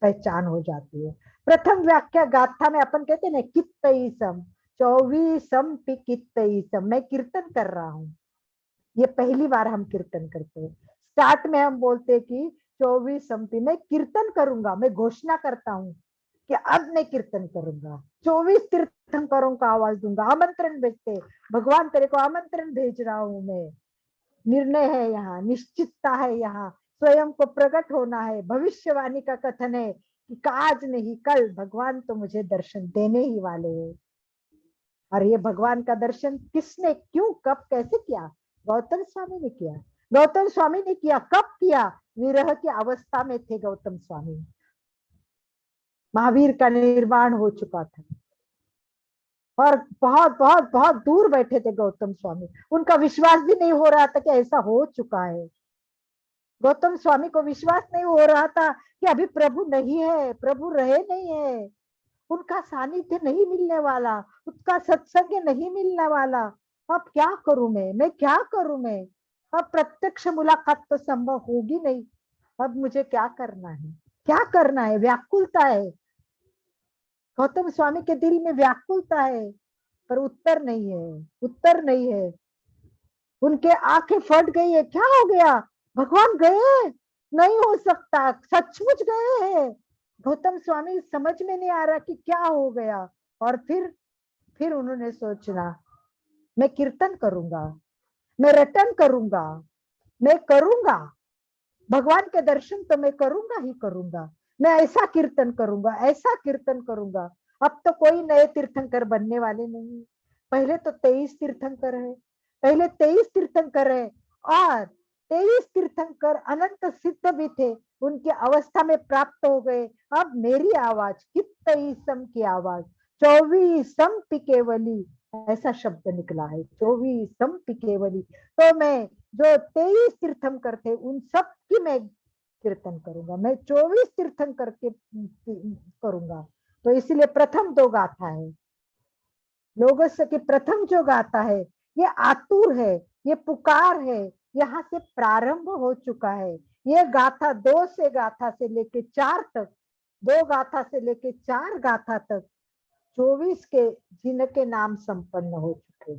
पहचान हो जाती है। प्रथम व्याख्या गाथा में अपन कहते हैं ना कित्तईसम, 24 पी कित्तईसम, मैं कीर्तन कर रहा हूँ। ये पहली बार हम कीर्तन करते हैं। स्टार्ट में हम बोलते हैं कि 24 पी, मैं कीर्तन करूंगा, मैं घोषणा करता हूँ कि अब मैं कीर्तन करूंगा। 24 तीर्थंकरों का आवाज दूंगा, आमंत्रण भेजते, भगवान तेरे को आमंत्रण भेज रहा हूं मैं। निर्णय है यहाँ, निश्चितता है यहाँ, स्वयं को प्रकट होना है। भविष्यवाणी का कथन है कि आज नहीं कल भगवान तो मुझे दर्शन देने ही वाले हैं। और ये भगवान का दर्शन किसने, क्यों, कब, कैसे किया? गौतम स्वामी ने किया। गौतम स्वामी ने किया, कब किया? विरह की अवस्था में थे गौतम स्वामी। महावीर का निर्वाण हो चुका था और बहुत बहुत बहुत दूर बैठे थे गौतम स्वामी। उनका विश्वास भी नहीं हो रहा था कि ऐसा हो चुका है। गौतम स्वामी को विश्वास नहीं हो रहा था कि अभी प्रभु नहीं है, प्रभु रहे नहीं है, उनका सानिध्य नहीं मिलने वाला, उसका सत्संग नहीं मिलने वाला। अब क्या करूं मैं क्या करूं मैं? अब प्रत्यक्ष मुलाकात तो संभव होगी नहीं। अब मुझे क्या करना है, क्या करना है? व्याकुलता है, गौतम स्वामी के दिल में व्याकुलता है, पर उत्तर नहीं है, उत्तर नहीं है। उनके आंखें फट गई है, क्या हो गया? भगवान गए? नहीं हो सकता, सचमुच गए हैं। गौतम स्वामी समझ में नहीं आ रहा कि क्या हो गया। और फिर उन्होंने सोचना, मैं कीर्तन करूंगा, मैं रटन करूंगा, मैं करूंगा भगवान के दर्शन तो मैं करूंगा ही करूंगा। मैं ऐसा कीर्तन करूंगा, ऐसा कीर्तन करूंगा। अब तो कोई नए तीर्थंकर बनने वाले नहीं, पहले तो 23 तीर्थंकर है, पहले 23 तीर्थंकर है। और 23 तीर्थंकर अनंत सिद्ध भी थे, उनकी अवस्था में प्राप्त हो गए। अब मेरी आवाज, कित्तईसम की आवाज, 24 पी केवली, ऐसा शब्द निकला है, 24 पी केवली। तो मैं जो 23 तीर्थंकर थे उन सब की मैं कीर्तन करूंगा, मैं 24 तीर्थंकर के करूंगा। तो इसलिए प्रथम 2 गाथा है, लोगोस की प्रथम जो गाथा है ये आतुर है, ये पुकार है, यहाँ से प्रारंभ हो चुका है। ये गाथा 2 से गाथा से लेके 4 तक, 2 गाथा से लेके 4 गाथा तक 24 के जिनके नाम संपन्न हो चुके।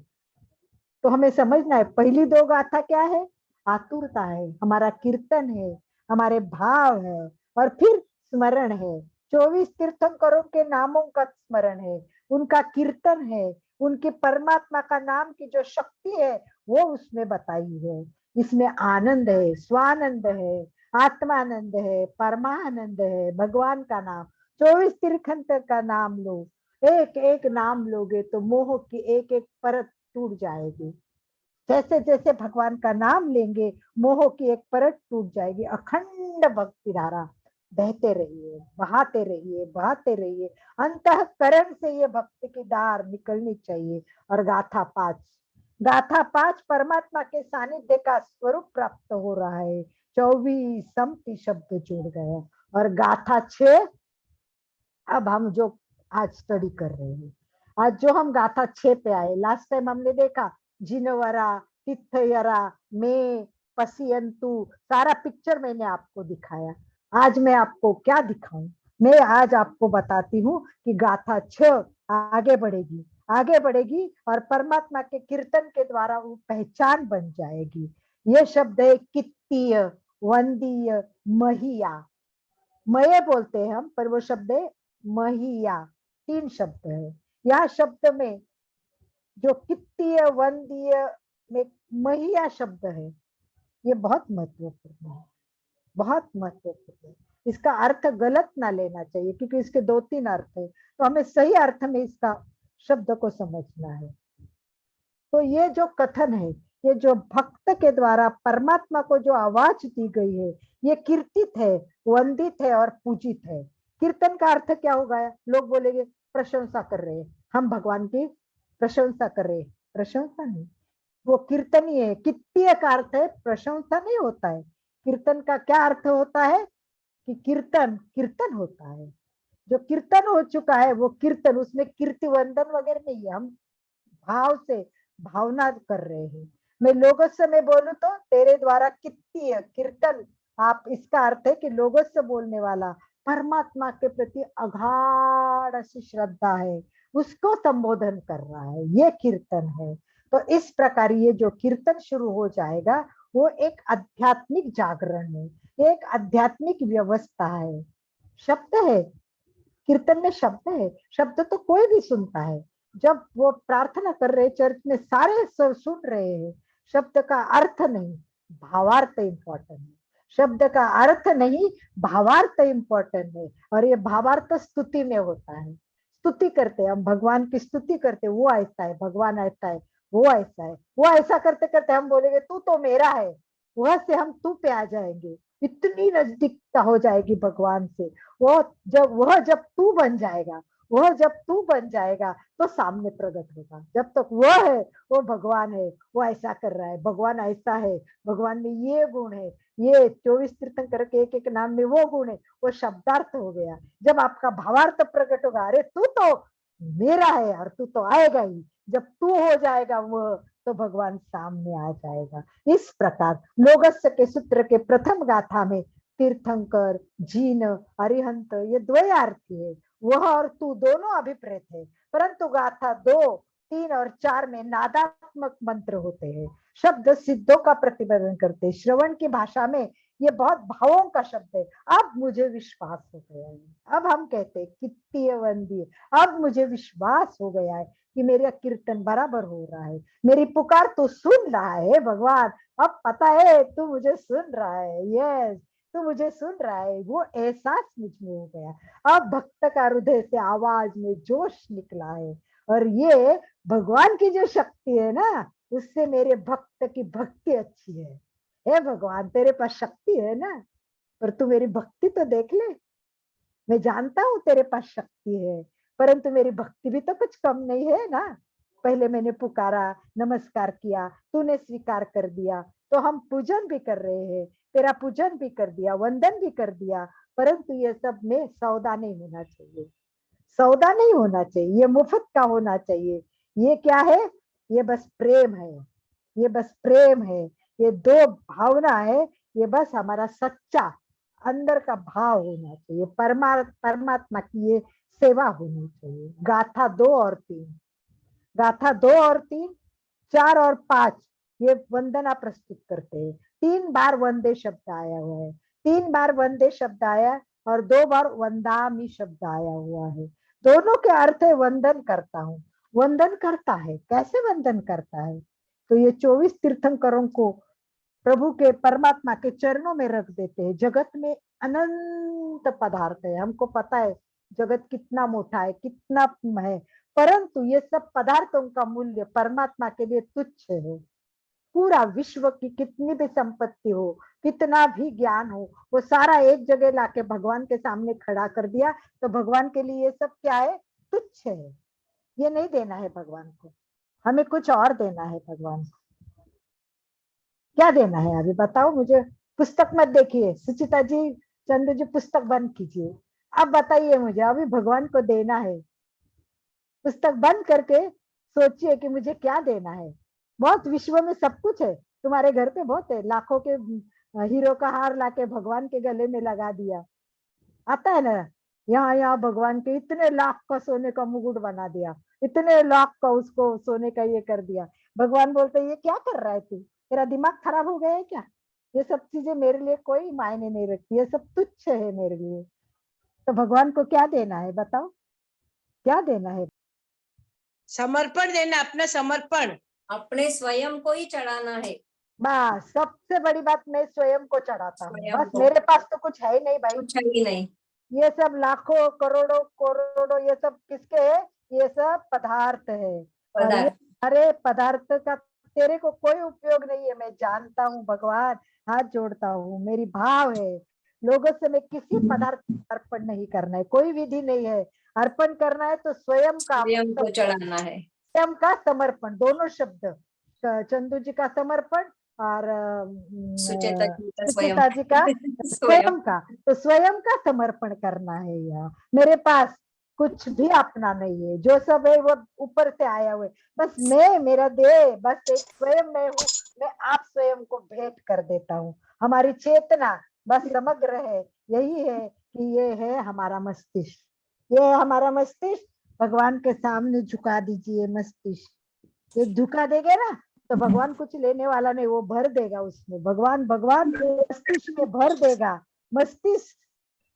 तो हमें समझना है पहली 2 गाथा क्या है? आतुरता है, हमारा कीर्तन है, हमारे भाव है, और फिर स्मरण है। 24 तीर्थंकरों के नामों का स्मरण है, उनका कीर्तन है, उनके परमात्मा का नाम की जो शक्ति है वो उसमें बताई है। इसमें आनंद है, स्वानंद है, आत्मानंद है, परमानंद है। भगवान का नाम, 24 तीर्थंकर का नाम लो, एक एक नाम लोगे तो मोह की एक एक परत टूट जाएगी। जैसे जैसे भगवान का नाम लेंगे मोह की एक परत टूट जाएगी। अखंड भक्ति धारा बहते रहिए, बहाते रहिए, बहाते रहिए। अंतःकरण से ये भक्ति की धार निकलनी चाहिए। और गाथा 5, गाथा 5 परमात्मा के सानिध्य का स्वरूप प्राप्त हो रहा है। 24 शब्द जुड़ गए। और गाथा 6 अब हम जो आज स्टडी कर रहे हैं, आज जो हम गाथा 6 पे आए, लास्ट टाइम हमने देखा जिनवरा, तिथयरा, में, पसियंतु, सारा पिक्चर मैंने आपको दिखाया। आज मैं आपको क्या दिखाऊं? मैं आज आपको बताती हूँ कि गाथा 6 आगे बढ़ेगी, आगे बढ़ेगी और परमात्मा के कीर्तन के द्वारा वो पहचान बन जाएगी। ये शब्द है कित्तीय, वंदीय, महिया। मय बोलते हैं हम, पर वो शब्द है महिया। 3 शब्द है। यह शब्द में जो कित्तीय, वंदीय में महिया शब्द है, ये बहुत महत्वपूर्ण है, बहुत महत्वपूर्ण है। इसका अर्थ गलत ना लेना चाहिए, क्योंकि इसके 2-3 अर्थ है, तो हमें सही अर्थ में इसका शब्द को समझना है। तो ये जो कथन है ये जो भक्त के द्वारा परमात्मा को जो आवाज दी गई है, ये कीर्तित है, वंदित है और पूजित है। कीर्तन का अर्थ क्या होगा? लोग बोलेंगे प्रशंसा कर रहे हैं, हम भगवान की प्रशंसा कर रहे हैं। प्रशंसा नहीं, वो कीर्तन ही है। कीर्तिय का अर्थ है प्रशंसा नहीं होता है। कीर्तन का क्या अर्थ होता है कि कीर्तन कीर्तन होता है। जो कीर्तन हो चुका है वो कीर्तन, उसमें कीर्ति वंदन वगैरह नहीं है। हम भाव से भावना कर रहे हैं। मैं लोगों से मैं बोलूं तो तेरे द्वारा कितनी है कीर्तन, आप इसका अर्थ है कि लोगों से बोलने वाला परमात्मा के प्रति अगाध सी श्रद्धा है, उसको संबोधन कर रहा है, ये कीर्तन है। तो इस प्रकार ये जो कीर्तन शुरू हो जाएगा वो एक आध्यात्मिक जागरण है, एक आध्यात्मिक व्यवस्था है। शब्द है, कीर्तन में शब्द है। शब्द तो कोई भी सुनता है। जब वो प्रार्थना कर रहे चर्च में सारे सुन रहे हैं। शब्द का अर्थ नहीं, भावार्थ इंपॉर्टेंट है। शब्द का अर्थ नहीं, भावार्थ इंपॉर्टेंट है। और ये भावार्थ स्तुति में होता है। स्तुति करते हैं हम, भगवान की स्तुति करते हैं, वो ऐसा है, भगवान ऐसा है, वो ऐसा है। वो ऐसा करते करते हम बोलेंगे तू तो मेरा है, वह से हम तू पे आ जाएंगे। इतनी नजदीकता हो जाएगी भगवान से। वह जब तू बन जाएगा, वह जब तू बन जाएगा तो सामने प्रकट होगा। जब तक वह है, वो भगवान है, वो ऐसा कर रहा है, भगवान ऐसा है, भगवान में ये गुण है, ये 24 तीर्थंकर के एक एक नाम में वो गुण है, वो शब्दार्थ हो गया। जब आपका भावार्थ प्रकट होगा, अरे तू तो मेरा है और तू तो आएगा ही। जब तू हो जाएगा वो, तो भगवान सामने आ जाएगा। इस प्रकार लोगस्य के सूत्र के प्रथम गाथा में तीर्थंकर, जीन, अरिहंत ये द्वयार्थी है। वह और तू दोनों अभिप्रेत है, परंतु गाथा 2, 3 और 4 में नादात्मक मंत्र होते हैं। शब्द सिद्धों का प्रतिपादन करते हैं। श्रवण की भाषा में ये बहुत भावों का शब्द है। अब मुझे विश्वास हो गया है। अब हम कहते हैं कित्तीय वंदी, अब मुझे विश्वास हो गया है कि मेरा कीर्तन बराबर हो रहा है, मेरी पुकार तो सुन रहा है भगवान। अब पता है तू मुझे सुन रहा है, यस तू मुझे सुन रहा है, वो एहसास मुझ में हो गया। अब भक्त का हृदय से आवाज में जोश निकला है। और ये भगवान की जो शक्ति है ना, उससे मेरे भक्त की भक्ति अच्छी है। हे भगवान, तेरे पास शक्ति है ना, पर तू मेरी भक्ति तो देख ले। मैं जानता हूँ तेरे पास शक्ति है, परंतु मेरी भक्ति भी तो कुछ कम नहीं है ना। पहले मैंने पुकारा, नमस्कार किया, तूने स्वीकार कर दिया, तो हम पूजन भी कर रहे हैं, तेरा पूजन भी कर दिया, वंदन भी कर दिया। परंतु ये सब में सौदा नहीं होना चाहिए, सौदा नहीं होना चाहिए, ये मुफ्त का होना चाहिए। ये क्या है? ये बस प्रेम है, ये बस प्रेम है, ये दो भावना है। ये बस हमारा सच्चा अंदर का भाव होना चाहिए, परमात्मा की ये सेवा होनी चाहिए। गाथा 2 और 3, गाथा 2 और 3, 4 और 5 ये वंदना प्रस्तुत करते हैं। 3 बार वंदे शब्द आया हुआ है, 3 बार वंदे शब्द आया और 2 बार वंदामी शब्द आया हुआ है। दोनों के अर्थ है वंदन करता हूँ। वंदन करता है, कैसे वंदन करता है? तो ये 24 तीर्थंकरों को प्रभु के परमात्मा के चरणों में रख देते हैं। जगत में अनंत पदार्थ है, हमको पता है जगत कितना मोटा है, कितना है, परंतु ये सब पदार्थों का मूल्य परमात्मा के लिए तुच्छ है। पूरा विश्व की कितनी भी संपत्ति हो, कितना भी ज्ञान हो, वो सारा एक जगह लाके भगवान के सामने खड़ा कर दिया, तो भगवान के लिए ये सब क्या है? तुच्छ है। ये नहीं देना है भगवान को, हमें कुछ और देना है भगवान को। क्या देना है अभी बताओ मुझे। पुस्तक मत देखिए, सुचिता जी, चंद्र जी, पुस्तक बंद कीजिए। अब बताइए मुझे, अभी भगवान को देना है। पुस्तक बंद करके सोचिए कि मुझे क्या देना है। बहुत विश्व में सब कुछ है, तुम्हारे घर पे बहुत है, लाखों के हीरो का हार लाके भगवान के गले में लगा दिया, आता है ना। यहाँ यहाँ भगवान के इतने लाख का सोने का मुकुट बना दिया, इतने लाख का उसको सोने का ये कर दिया। भगवान बोलते ये क्या कर रहा है तू, तेरा दिमाग खराब हो गया है क्या? ये सब चीजें मेरे लिए कोई मायने नहीं रखती, ये सब तुच्छ है मेरे लिए। तो भगवान को क्या देना है बताओ, क्या देना है? समर्पण देना, अपना समर्पण, अपने स्वयं को ही चढ़ाना है। बस सबसे बड़ी बात, मैं स्वयं को चढ़ाता हूँ। स्वयं बस को। मेरे पास तो कुछ है ही नहीं भाई। कुछ ही नहीं। ये सब लाखों करोड़ों करोड़ों ये सब किसके है? ये सब पदार्थ है। और ये पदार्थ। सारे पदार्थ का तेरे को कोई उपयोग नहीं है, मैं जानता हूँ भगवान, हाथ जोड़ता हूँ, मेरी भाव है। लोगों से मैं किसी पदार्थ का अर्पण नहीं करना है, कोई विधि नहीं है। अर्पण करना है तो स्वयं का स्वयं को चढ़ाना है। स्वयं का समर्पण, दोनों शब्द, चंदू जी का समर्पण और सुचेता जी का स्वयं सुचेता जी का स्वयं स्वयं का, तो स्वयं का समर्पण करना है। यहाँ मेरे पास कुछ भी अपना नहीं है, जो सब है वो ऊपर से आया हुआ है। बस मैं, मेरा देह, बस एक स्वयं मैं हूँ। मैं आप स्वयं को भेंट कर देता हूँ। हमारी चेतना बस समग्र है, यही है कि ये है हमारा मस्तिष्क, ये है हमारा मस्तिष्क। भगवान के सामने झुका दीजिए मस्तिष्क, ये झुका देंगे ना तो भगवान कुछ लेने वाला नहीं, वो भर देगा उसमें। भगवान भगवान मस्तिष्क में भर देगा। मस्तिष्क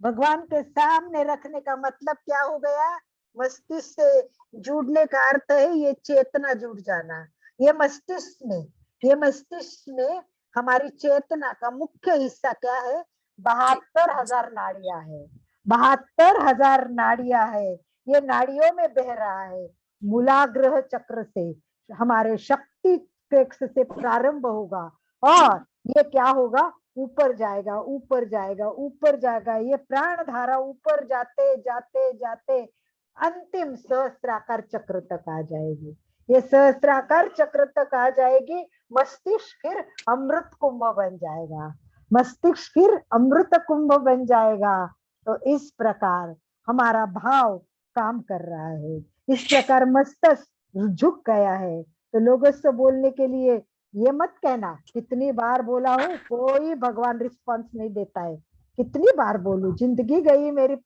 भगवान के सामने रखने का मतलब क्या हो गया? मस्तिष्क से जुड़ने का अर्थ है ये चेतना जुड़ जाना। ये मस्तिष्क में हमारी चेतना का मुख्य हिस्सा क्या है? 72,000 नाड़ियां है। 72,000 नाड़ियां है। ये नाड़ियों में बह रहा है। मूलाग्र चक्र से हमारे शक्ति कक्ष से प्रारंभ होगा और ये क्या होगा? ऊपर जाएगा, ऊपर जाएगा, ऊपर जाएगा। ये प्राण धारा ऊपर जाते जाते जाते अंतिम सहस्त्राकार चक्र तक आ जाएगी। ये सहस्त्राकार चक्र तक आ जाएगी। मस्तिष्क फिर अमृत कुंभ बन जाएगा। मस्तिष्क फिर अमृत कुंभ बन जाएगा। तो इस प्रकार हमारा भाव काम कर रहा है। इस प्रकार मस्तिष्क झुक गया है। तो लोगों से बोलने के लिए ये मत कहना कितनी बार बोला हूँ, कोई भगवान रिस्पॉन्स नहीं देता है। कितनी बार बोलूं, जिंदगी गई मेरी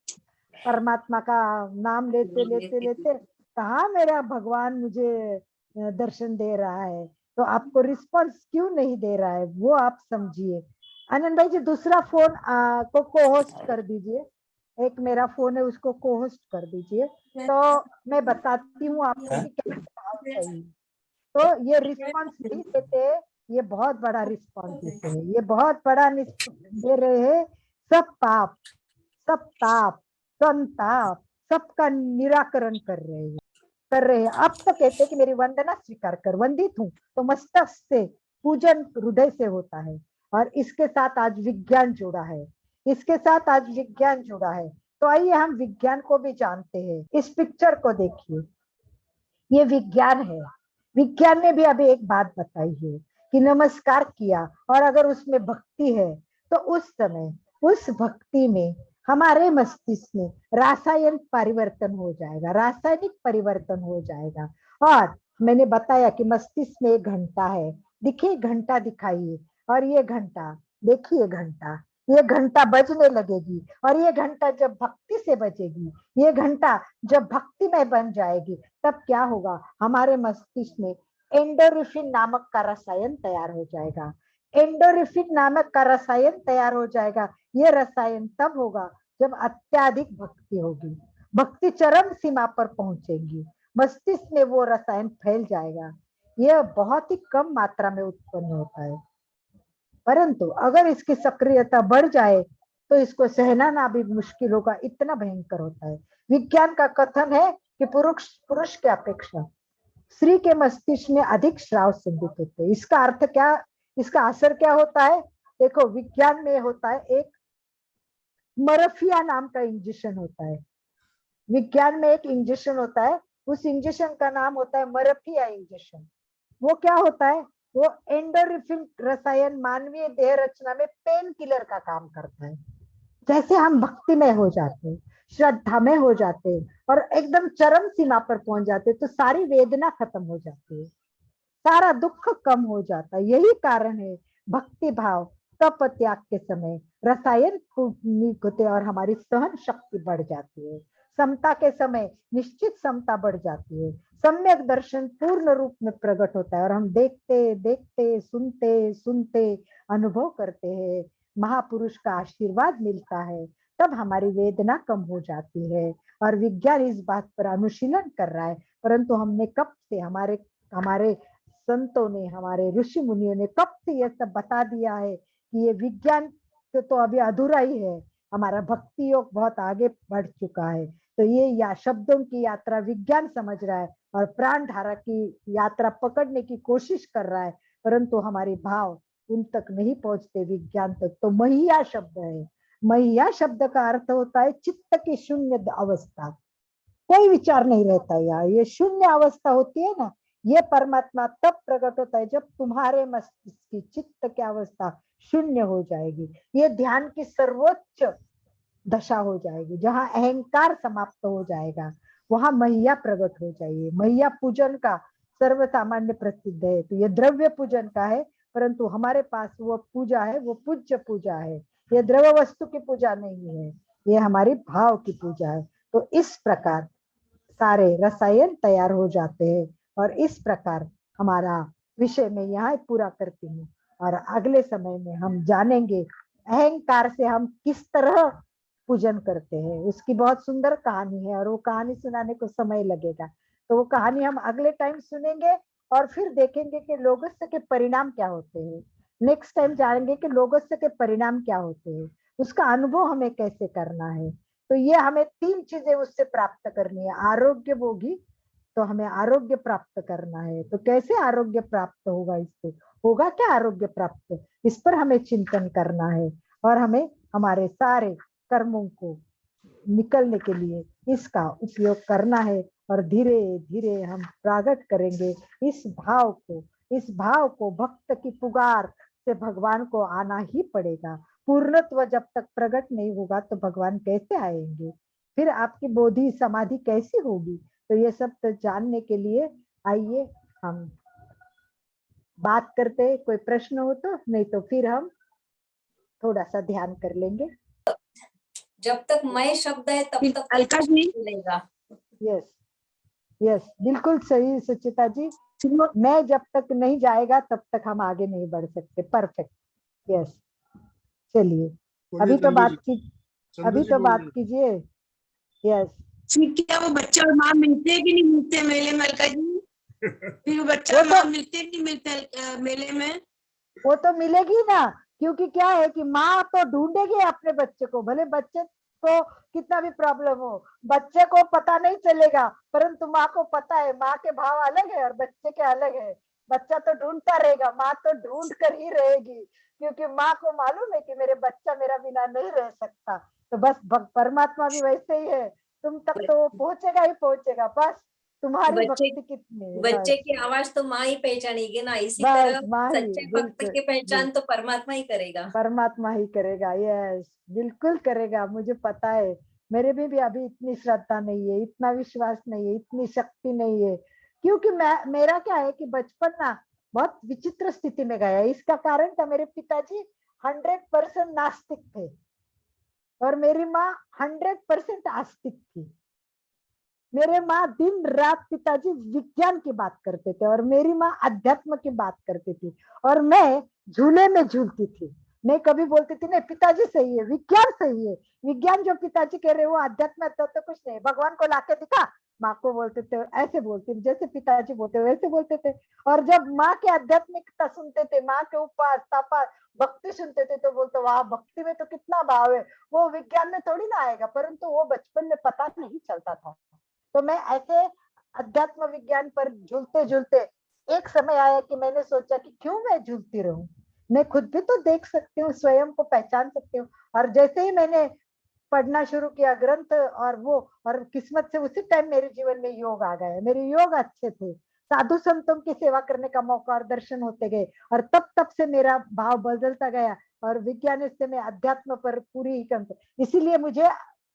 परमात्मा का नाम लेते लेते लेते, कहाँ मेरा भगवान मुझे दर्शन दे रहा है। तो आपको रिस्पॉन्स क्यों नहीं दे रहा है वो आप समझिए। आनंद भाई जी दूसरा फोन को होस्ट कर दीजिए। एक मेरा फोन है उसको को होस्ट कर दीजिए, तो मैं बताती हूँ आपको कि क्या भाव चाहिए। तो ये रिस्पॉन्स नहीं देते, ये बहुत बड़ा रिस्पॉन्स देते हैं, ये बहुत बड़ा दे रहे हैं। सब पाप, सब ताप, संताप, सबका निराकरण कर रहे हैं। अब तो कहते हैं कि मेरी वंदना स्वीकार कर, वंदित हूँ। तो मस्तक से पूजन हृदय से होता है। और इसके साथ आज विज्ञान जुड़ा है, इसके साथ आज विज्ञान जुड़ा है। तो आइए हम विज्ञान को भी जानते हैं। इस पिक्चर को देखिए, ये विज्ञान है। विज्ञान ने भी अभी एक बात बताई है कि नमस्कार किया और अगर उसमें भक्ति है तो उस समय उस भक्ति में हमारे मस्तिष्क में रासायनिक परिवर्तन हो जाएगा, रासायनिक परिवर्तन हो जाएगा। और मैंने बताया कि मस्तिष्क में एक घंटा है, देखिए घंटा दिखाइए, और ये घंटा देखिए, घंटा, ये घंटा बजने लगेगी। और ये घंटा जब भक्ति से बजेगी, ये घंटा जब भक्ति में बन जाएगी, तब क्या होगा? हमारे मस्तिष्क में एंडोर्फिन नामक का रसायन तैयार हो जाएगा। एंडोर्फिन नामक का रसायन तैयार हो जाएगा। ये रसायन तब होगा जब अत्यधिक भक्ति होगी, भक्ति चरम सीमा पर पहुंचेगी, मस्तिष्क में वो रसायन फैल जाएगा। यह बहुत ही कम मात्रा में उत्पन्न होता है, परंतु अगर इसकी सक्रियता बढ़ जाए तो इसको सहना ना भी मुश्किल होगा, इतना भयंकर होता है। विज्ञान का कथन है कि पुरुष की अपेक्षा स्त्री के मस्तिष्क में अधिक श्राव संदित होते हैं। इसका अर्थ क्या, इसका असर क्या होता है? देखो, विज्ञान में होता है एक मरफिया नाम का इंजेक्शन होता है। विज्ञान में एक इंजेक्शन होता है, उस इंजेक्शन का नाम होता है मरफिया इंजेक्शन। वो क्या होता है? वो एंडोर्फिन रसायन मानवीय देह रचना में पेन किलर का काम करता है। जैसे हम भक्ति में हो जाते हैं, श्रद्धा में हो जाते हैं और एकदम चरम सीमा पर पहुंच जाते हैं, तो सारी वेदना खत्म हो जाती है, सारा दुख कम हो जाता है। यही कारण है भक्ति भाव तप त्याग के समय रसायन खूब होते और हमारी सहन शक्ति बढ़ जाती है। समता के समय निश्चित समता बढ़ जाती है। सम्यक दर्शन पूर्ण रूप में प्रकट होता है और हम देखते देखते, सुनते सुनते अनुभव करते हैं, महापुरुष का आशीर्वाद मिलता है, तब हमारी वेदना कम हो जाती है। और विज्ञान इस बात पर अनुशीलन कर रहा है, परंतु हमने कब से, हमारे संतों ने, हमारे ऋषि मुनियों ने कब से यह सब बता दिया है कि ये विज्ञान तो अभी अधूरा ही है। हमारा भक्ति योग बहुत आगे बढ़ चुका है। तो ये या शब्दों की यात्रा विज्ञान समझ रहा है और प्राण धारा की यात्रा पकड़ने की कोशिश कर रहा है, परंतु हमारे भाव उन तक नहीं पहुंचते विज्ञान तक। तो महिया शब्द है, महिया शब्द का अर्थ होता है चित्त की शून्य अवस्था, कोई विचार नहीं रहता यार, ये शून्य अवस्था होती है ना, ये परमात्मा तब प्रकट होता है जब तुम्हारे मस्तिष्क की चित्त की अवस्था शून्य हो जाएगी। ये ध्यान की सर्वोच्च दशा हो जाएगी, जहां अहंकार समाप्त हो जाएगा, वहां मैया प्रकट हो जाएगी। मैया पूजन का सर्व सामान्य प्रसिद्ध है, तो ये द्रव्य पूजन का है, परंतु हमारे पास वो पूजा है, वो पूज्य पूजा है, ये द्रव्य वस्तु की पूजा नहीं है, ये हमारी भाव की पूजा है। तो इस प्रकार सारे रसायन तैयार हो जाते हैं और इस प्रकार हमारा विषय में यहाँ पूरा करती हूँ। और अगले समय में हम जानेंगे अहंकार से हम किस तरह पूजन करते हैं, उसकी बहुत सुंदर कहानी है और वो कहानी सुनाने को समय लगेगा, तो वो कहानी हम अगले टाइम सुनेंगे और फिर देखेंगे कि लोगोस्य के परिणाम क्या होते हैं। नेक्स्ट टाइम जानेंगे कि लोगोस्य के परिणाम क्या होते हैं, उसका अनुभव हमें कैसे करना है। तो ये हमें 3 चीजें उससे प्राप्त करनी है। आरोग्य भोगी, तो हमें आरोग्य प्राप्त करना है, तो कैसे आरोग्य प्राप्त होगा, इससे होगा क्या आरोग्य प्राप्त, इस पर हमें चिंतन करना है और हमें हमारे सारे कर्मों को निकलने के लिए इसका उपयोग करना है। और धीरे धीरे हम प्रकट करेंगे इस भाव को भक्त की पुकार से भगवान को आना ही पड़ेगा। पूर्णत्व जब तक प्रकट नहीं होगा तो भगवान कैसे आएंगे, फिर आपकी बोधि समाधि कैसी होगी। तो ये सब तो जानने के लिए आइए हम बात करते, कोई प्रश्न हो तो, नहीं तो फिर हम थोड़ा सा ध्यान कर लेंगे। जब तक मैं शब्द है तब तक अलका जी, मिलेगा। यस यस, बिल्कुल सही सुचिता जी, मैं जब तक नहीं जाएगा तब तक हम आगे नहीं बढ़ सकते। Perfect, yes. चलिए अभी तो बात कीजिए। यस, क्या वो बच्चा और माँ मिलते हैं कि नहीं मिलते मेले में अलका जी? फिर वो बच्चा और माँ मिलते कि नहीं मिलते मेले में? वो तो मिलेगी ना, क्योंकि क्या है कि माँ तो ढूंढेगी अपने बच्चे को, भले बच्चे को कितना भी प्रॉब्लम हो, बच्चे को पता नहीं चलेगा, परंतु माँ को पता है, माँ के भाव अलग है और बच्चे के अलग है। बच्चा तो ढूंढता रहेगा, माँ तो ढूंढ कर ही रहेगी, क्योंकि माँ को मालूम है कि मेरे बच्चा मेरा बिना नहीं रह सकता। तो बस परमात्मा भी वैसे ही है, तुम तक तो वो पहुंचेगा ही पहुंचेगा, बस तुम्हारी भक्ति कितनी है, बच्चे बस की आवाज तो माँ ही पहचानेगी ना, इसी बस तरह माँ ही, सच्चे भक्त बिल्कुल की पहचान तो परमात्मा ही करेगा। परमात्मा ही करेगा। यस, बिल्कुल करेगा, मुझे पता है। मेरे में भी अभी इतनी श्रद्धा नहीं है, इतना विश्वास नहीं है, इतनी शक्ति नहीं है, क्योंकि मेरा क्या है कि बचपन ना बहुत विचित्र स्थिति में गया। इसका कारण था मेरे पिताजी 100% नास्तिक थे और मेरी माँ 100% आस्तिक थी। मेरे माँ दिन रात पिताजी विज्ञान की बात करते थे और मेरी माँ अध्यात्म की बात करती थी और मैं झूले में झूलती थी। मैं कभी बोलती थी नहीं पिताजी सही है, विज्ञान सही है, विज्ञान जो पिताजी कह रहे वो अध्यात्म तो कुछ नहीं, भगवान को लाके दिखा। माँ को बोलते थे ऐसे बोलते, जैसे पिताजी बोलते वैसे बोलते थे। और जब माँ के आध्यात्मिकता सुनते थे, माँ के उपास तपास भक्ति सुनते थे, तो बोलते वाह भक्ति में तो कितना भाव है, वो विज्ञान में थोड़ी ना आएगा, परंतु वो बचपन में पता नहीं चलता था। तो मैं ऐसे अध्यात्म विज्ञान पर झूलते झूलते एक समय आया कि मैंने सोचा कि क्यों मैं झूलती रहूं, मैं खुद भी तो देख सकती हूँ, स्वयं को पहचान सकती हूँ। और जैसे ही मैंने पढ़ना शुरू किया ग्रंथ और किस्मत से उसी टाइम मेरे जीवन में योग आ गया। मेरे योग अच्छे थे, साधु संतों की सेवा करने का मौका और दर्शन होते गए और तब से मेरा भाव बदलता गया और विज्ञान से मैं अध्यात्म पर पूरी ही कम। इसीलिए मुझे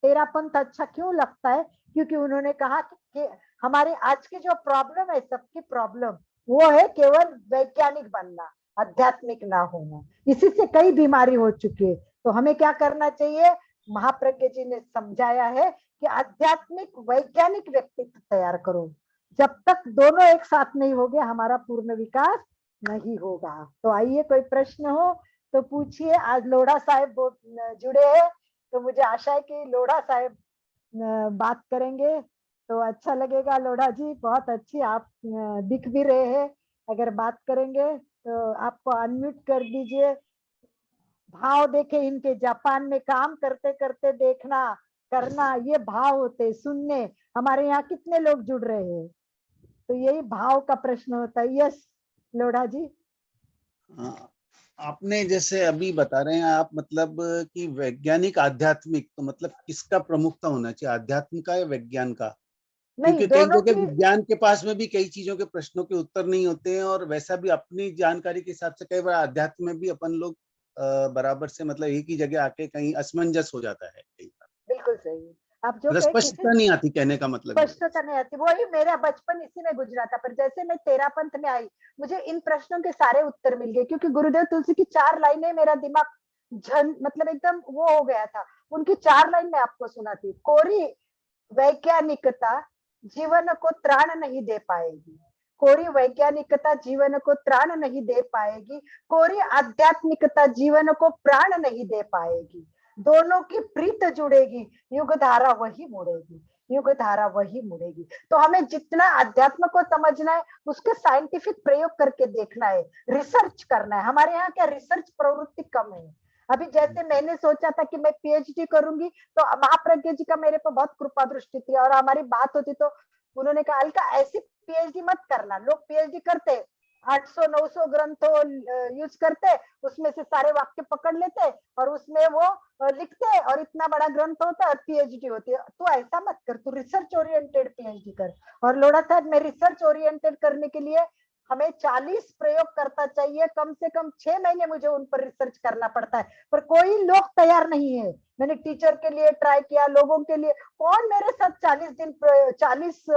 तेरा पंथ अच्छा क्यों लगता है, क्योंकि उन्होंने कहा कि हमारे आज की जो प्रॉब्लम है, सबकी प्रॉब्लम वो है केवल वैज्ञानिक बनना, आध्यात्मिक ना होना। इसी से कई बीमारी हो चुकी है। तो हमें क्या करना चाहिए, महाप्रज्ञ जी ने समझाया है कि आध्यात्मिक वैज्ञानिक व्यक्तित्व तैयार करो। जब तक दोनों एक साथ नहीं हो गया हमारा पूर्ण विकास नहीं होगा। तो आइए कोई प्रश्न हो तो पूछिए। आज लोढ़ा साहब जुड़े हैं, तो मुझे आशा है कि लोढ़ा साहब बात करेंगे तो अच्छा लगेगा। लोढ़ा जी बहुत अच्छी आप दिख भी रहे हैं, अगर बात करेंगे तो आपको अनम्यूट कर दीजिए। भाव देखे इनके, जापान में काम करते करते देखना करना, ये भाव होते सुनने। हमारे यहाँ कितने लोग जुड़ रहे हैं, तो यही भाव का प्रश्न होता है। यस लोढ़ा जी। हाँ, आपने जैसे अभी बता रहे हैं आप, मतलब कि वैज्ञानिक आध्यात्मिक, तो मतलब किसका प्रमुखता होना चाहिए, आध्यात्म का या विज्ञान का? नहीं, क्योंकि कई दोनों जगह की। विज्ञान के पास में भी कई चीजों के प्रश्नों के उत्तर नहीं होते हैं, और वैसा भी अपनी जानकारी के हिसाब से कई बार अध्यात्म में भी अपन लोग बराबर से, मतलब एक ही जगह आके कहीं असमंजस हो जाता है कई बार, बिल्कुल सही। आप जो मतलब कहे किसी स्पष्टता नहीं आती, कहने का मतलब ये है। स्पष्टता नहीं आती। वही मेरा बचपन इसी में गुजरा था, पर जैसे मैं तेरा पंथ में आई, मुझे इन प्रश्नों के सारे उत्तर मिल गए, क्योंकि गुरुदेव तुलसी की 4 लाइनें मेरा दिमाग झन मतलब एकदम वो हो गया था। उनकी 4 लाइन मैं आपको सुनाती। कोरी वैज्ञानिकता जीवन को त्राण नहीं दे पाएगी, कोरी वैज्ञानिकता जीवन को त्राण नहीं दे पाएगी, कोरी आध्यात्मिकता जीवन को प्राण नहीं दे पाएगी। दोनों की प्रीत जुड़ेगी, युग धारा वही मुड़ेगी, युग धारा वही मुड़ेगी। तो हमें जितना अध्यात्म को समझना है, उसके साइंटिफिक प्रयोग करके देखना है, रिसर्च करना है। हमारे यहाँ क्या रिसर्च प्रवृत्ति कम है। अभी जैसे मैंने सोचा था कि मैं पीएचडी करूंगी, तो महाप्रज्ञ जी का मेरे पर बहुत कृपा दृष्टि थी, और हमारी बात होती तो उन्होंने कहा अलका ऐसी पीएचडी मत करना। लोग पीएचडी करते 800-900 ग्रंथों यूज करते, उसमें से सारे वाक्य पकड़ लेते और उसमें वो लिखते, और इतना बड़ा ग्रंथ होता है और पीएचडी होती है। तो ऐसा मत कर, तू रिसर्च ओरिएंटेड पीएचडी कर। और लोढ़ा साहब, मैं रिसर्च ओरिएंटेड करने के लिए हमें 40 प्रयोग करता चाहिए, कम से कम 6 महीने मुझे उन पर रिसर्च करना पड़ता है, पर कोई लोग तैयार नहीं है। मैंने टीचर के लिए ट्राई किया, लोगों के लिए, कौन मेरे साथ 40 दिन 40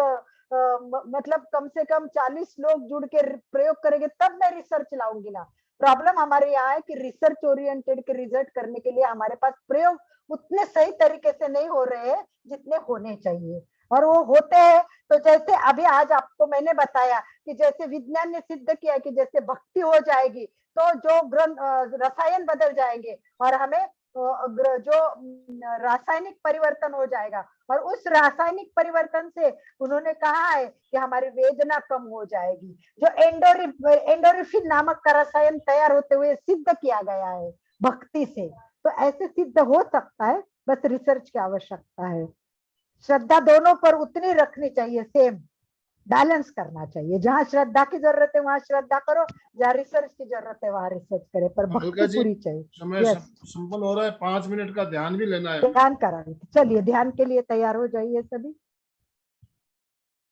मतलब कम से कम 40 लोग जुड़ के प्रयोग करेंगे तब मैं रिसर्च लाऊंगी ना। प्रॉब्लम हमारे यहाँ है कि रिसर्च ओरिएंटेड के रिजल्ट करने के लिए हमारे पास प्रयोग उतने सही तरीके से नहीं हो रहे हैं जितने होने चाहिए, और वो होते हैं तो जैसे अभी आज आपको मैंने बताया कि जैसे विज्ञान ने सिद्ध किया कि जैसे भक्ति हो जाएगी तो जो रसायन बदल जाएंगे और हमें जो रासायनिक परिवर्तन हो जाएगा, और उस रासायनिक परिवर्तन से उन्होंने कहा है कि हमारी वेदना कम हो जाएगी। जो एंडोरिफिन नामक का रसायन तैयार होते हुए सिद्ध किया गया है भक्ति से, तो ऐसे सिद्ध हो सकता है, बस रिसर्च की आवश्यकता है। श्रद्धा दोनों पर उतनी रखनी चाहिए, सेम बैलेंस करना चाहिए। जहां श्रद्धा की जरूरत है वहां श्रद्धा करो, जहां रिसर्च की जरूरत है वहां रिसर्च करे, पर भक्ति पूरी चाहिए। समय संपन्न हो रहा है, 5 मिनट का ध्यान भी लेना है। ध्यान करा रही थी, चलिए ध्यान के लिए तैयार हो जाइए सभी।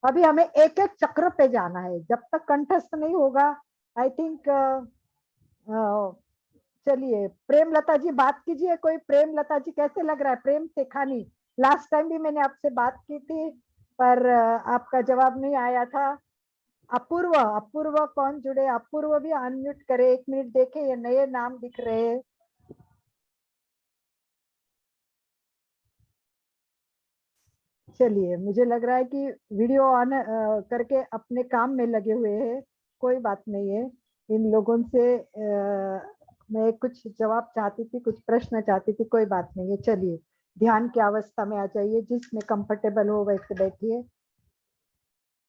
अभी हमें एक एक चक्र पे जाना है, जब तक कंठस्थ नहीं होगा आई थिंक। चलिए प्रेमलता जी बात कीजिए। कोई प्रेमलता जी कैसे लग रहा है? प्रेम शेखानी, लास्ट टाइम भी मैंने आपसे बात की थी पर आपका जवाब नहीं आया था। अपूर्व, अपूर्व कौन जुड़े? अपूर्व भी अनम्यूट करे, 1 मिनट देखे, ये नए नाम दिख रहे हैं। चलिए मुझे लग रहा है कि वीडियो ऑन करके अपने काम में लगे हुए हैं, कोई बात नहीं है। इन लोगों से मैं कुछ जवाब चाहती थी, कुछ प्रश्न चाहती थी, कोई बात नहीं है। चलिए ध्यान की अवस्था में आ जाइए, जिसमें कंफर्टेबल हो वैसे बैठिए।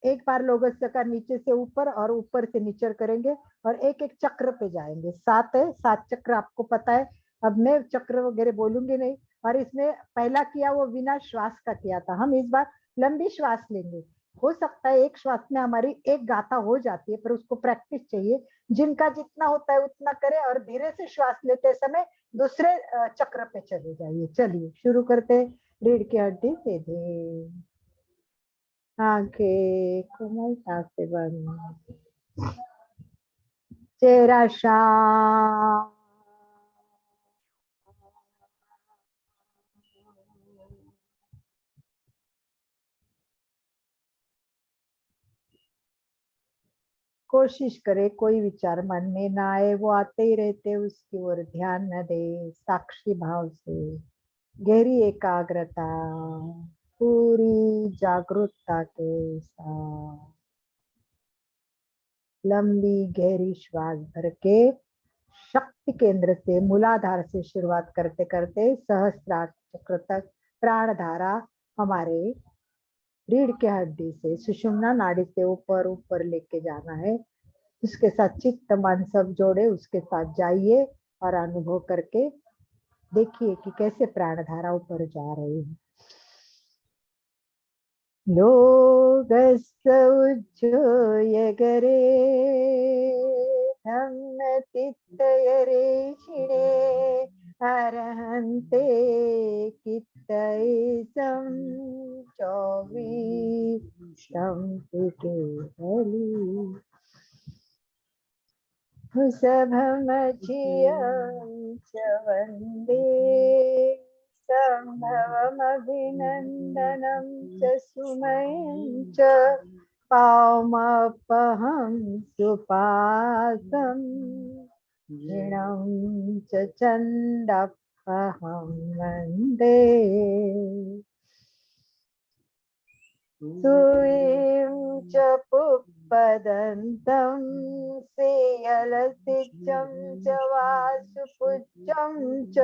एक बार लोगों का नीचे से ऊपर और ऊपर से नीचे करेंगे और एक एक चक्र पे जाएंगे। 7 है, 7 चक्र आपको पता है। अब मैं चक्र वगैरह बोलूंगी नहीं, और इसमें पहला किया वो बिना श्वास का किया था। हम इस बार लंबी श्वास लेंगे। हो सकता है एक श्वास में हमारी एक गाथा हो जाती है, पर उसको प्रैक्टिस चाहिए। जिनका जितना होता है उतना करें, और धीरे से श्वास लेते समय दूसरे चक्र पे चले जाइए। चलिए शुरू करते। रीढ़ की हड्डी सीधी, आंखें कोमलता से बंद, चेहरा शांत, कोशिश करे कोई विचार मन में ना आए, वो आते ही रहते, उसकी ओर ध्यान न दे। साक्षी भाव से गहरी एकाग्रता, पूरी जागरूकता के साथ लंबी गहरी श्वास भर के शक्ति केंद्र से, मूलाधार से शुरुआत करते करते सहस्त्रार चक्र तक प्राण धारा हमारे रीढ़ के हड्डी से सुषुम्ना नाड़ी से ऊपर ऊपर लेके जाना है। उसके साथ चित्त मन सब जोड़े, उसके साथ जाइए और अनुभव करके देखिए कि कैसे प्राण धारा ऊपर जा रही है। लोगस्य उज्जोयगरे धम्मतित्तयरेषिणे अरहन्ते कित्तैसं चौवीसं पिकेहलि वृषभमचियं च वन्दे सम्भवमभिनन्दनं च सुमयं च पावमपहं सुपासं ऋणं च चण्डपहं वन्दे सूयं च पुप्पदन्तं श्रीयलसिचं च वासुपुच्छं च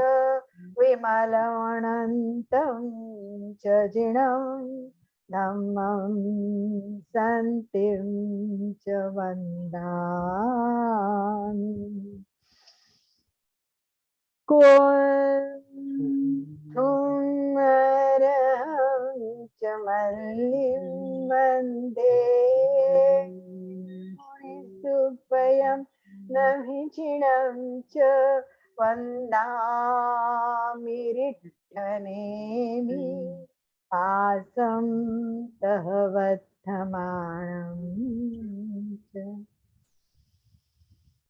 विमलमनन्तं च जिनं धम्मं सन्तिं च वन्दामि कुंथुमरहं च मल्लिं वन्दे मुनिसुपयं नभिचिणं च वन्दामि रिट्ठनेमि पासं तः वर्धमानं च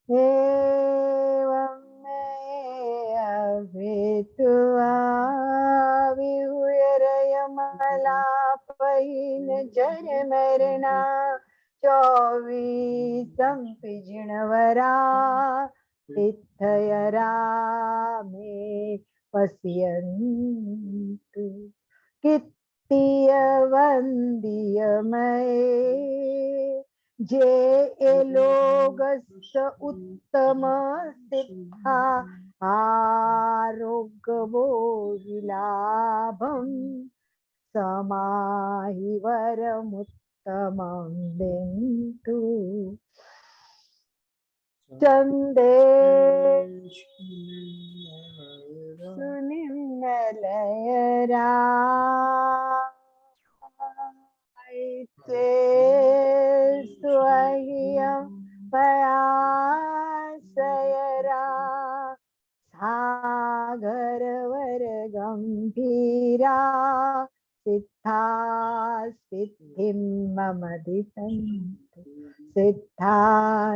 एवं मे अभित्वा विहुयरयमलापयिन जरमरणा चौवीसं पिजिणवरा तिथयरा मे पश्यन्तु कित्तियवन्द्यमये जे लोगस्य उत्तम सिद्धा आरोग्यवो विलाभं समाहि वरमुत्तमं विन्तु चन्दे सुनिर्मलयरा स्वयं पयासयरा सागरवर गंभीरा सिद्धा सिद्धिं मम दिशन्तु सिद्धा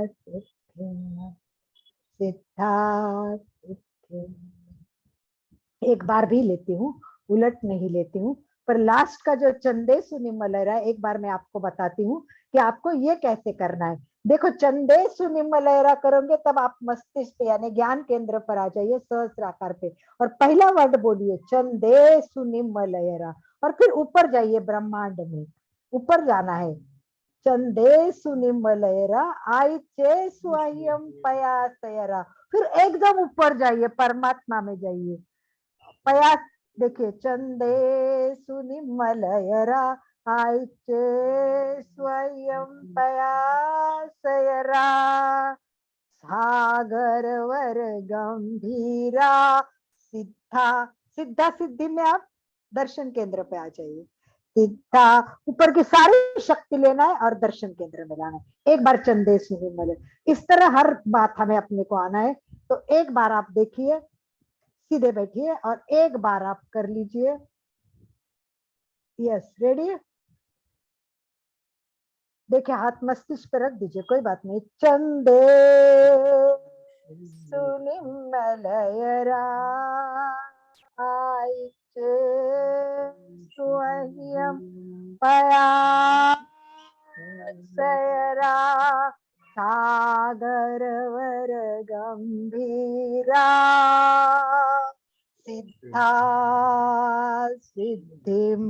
सिद्धिं। एक बार भी लेती हूँ, उलट नहीं लेती हूँ, पर लास्ट का जो चंदेसु निम्मलयरा एक बार मैं आपको बताती हूँ कि आपको ये कैसे करना है। देखो चंदेसु निम्मलयरा करोगे तब आप मस्तिष्क पे यानी ज्ञान केंद्र पर आ जाइए, सहस्राकार पे, और पहला वर्ड बोलिए चंदेसु निम्मलयरा, और फिर ऊपर जाइए ब्रह्मांड में, ऊपर जाना है। चंदेसु निम्मलयरा आइचे स्वयं पयासयरा, फिर एकदम ऊपर जाइए, परमात्मा में जाइए। पयास देखिए चंदेसु निम्मलयरा आइचे स्वयं पयासयरा सागरवर गंभीरा सिद्धा। सिद्धा सिद्धि में आप दर्शन केंद्र पे आ जाइए। सिद्धा ऊपर की सारी शक्ति लेना है और दर्शन केंद्र में लाना है। एक बार चंदेसु निम्मलयरा, इस तरह हर बात हमें अपने को आना है। तो एक बार आप देखिए, सीधे बैठिए और एक बार आप कर लीजिए। Yes, ready? देखिए हाथ मस्तिष्क पे रख दीजिए, कोई बात नहीं। चंदेसु निम्मलयरा आइचे स्वयं पयासयरा सागरवर गंभीरा सिद्धा सिद्धिं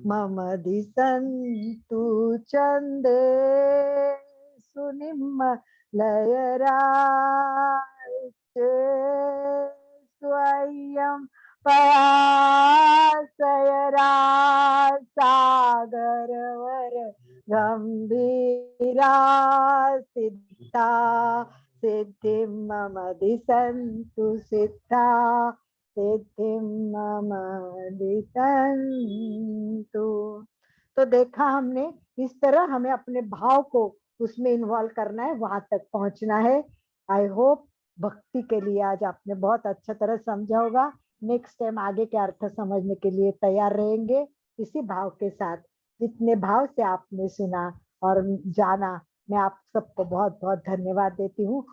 मम दिशन्तु चन्देसु निम्मलयरा स्वयं पयासयरा सागरवर गंभीरा सिद्धा सिद्धिं मम दिशन्तु सिद्धा सिद्धिं मम दिशन्तु। तो देखा हमने, इस तरह हमें अपने भाव को उसमें इन्वॉल्व करना है, वहां तक पहुंचना है। आई होप भक्ति के लिए आज आपने बहुत अच्छा तरह समझा होगा। नेक्स्ट टाइम आगे के अर्थ समझने के लिए तैयार रहेंगे इसी भाव के साथ। जितने भाव से आपने सुना और जाना, मैं आप सबको बहुत बहुत धन्यवाद देती हूँ।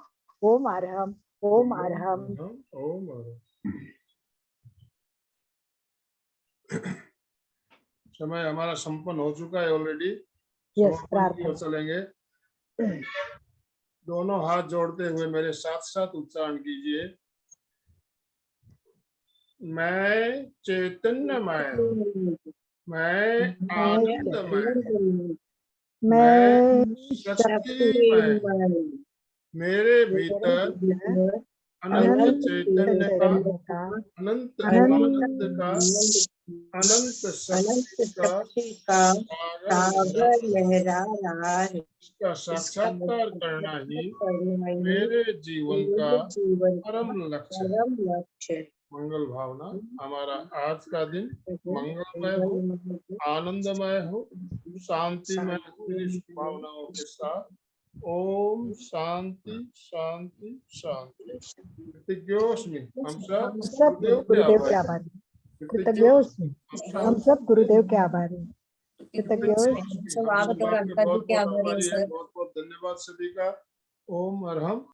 ओम अरहम, ओम अरहम। ओम अरहम। समय हमारा संपन्न हो चुका है ऑलरेडी। यस, समापन की ओर प्रार्थना। चलेंगे। दोनों हाथ जोड़ते हुए मेरे साथ साथ उच्चारण कीजिए। मैं चैतन्यमय हूँ, मैं आनंदमय हूँ, मैं शक्तिमय हूँ। मेरे भीतर अनंत चैतन्य का, अनंत आनंद का, अनंत शक्ति का सागर लहरा रहा है। इसका साक्षात्कार करना ही मेरे जीवन का परम लक्ष्य है। मंगल भावना। हमारा आज का दिन मंगलमय हो, आनंदमय हो, शांतिमय भावनाओं के साथ। ओम शांति शांति शांति। कृतज्ञोस्मि। हम सब सब गुरुदेव के आभारी। कृतज्ञोस्मि। हम सब गुरुदेव के आभारी। कृतज्ञोस्मि। सब आप बहुत के आभारी है सर। बहुत धन्यवाद सभी का। ओम अरहम।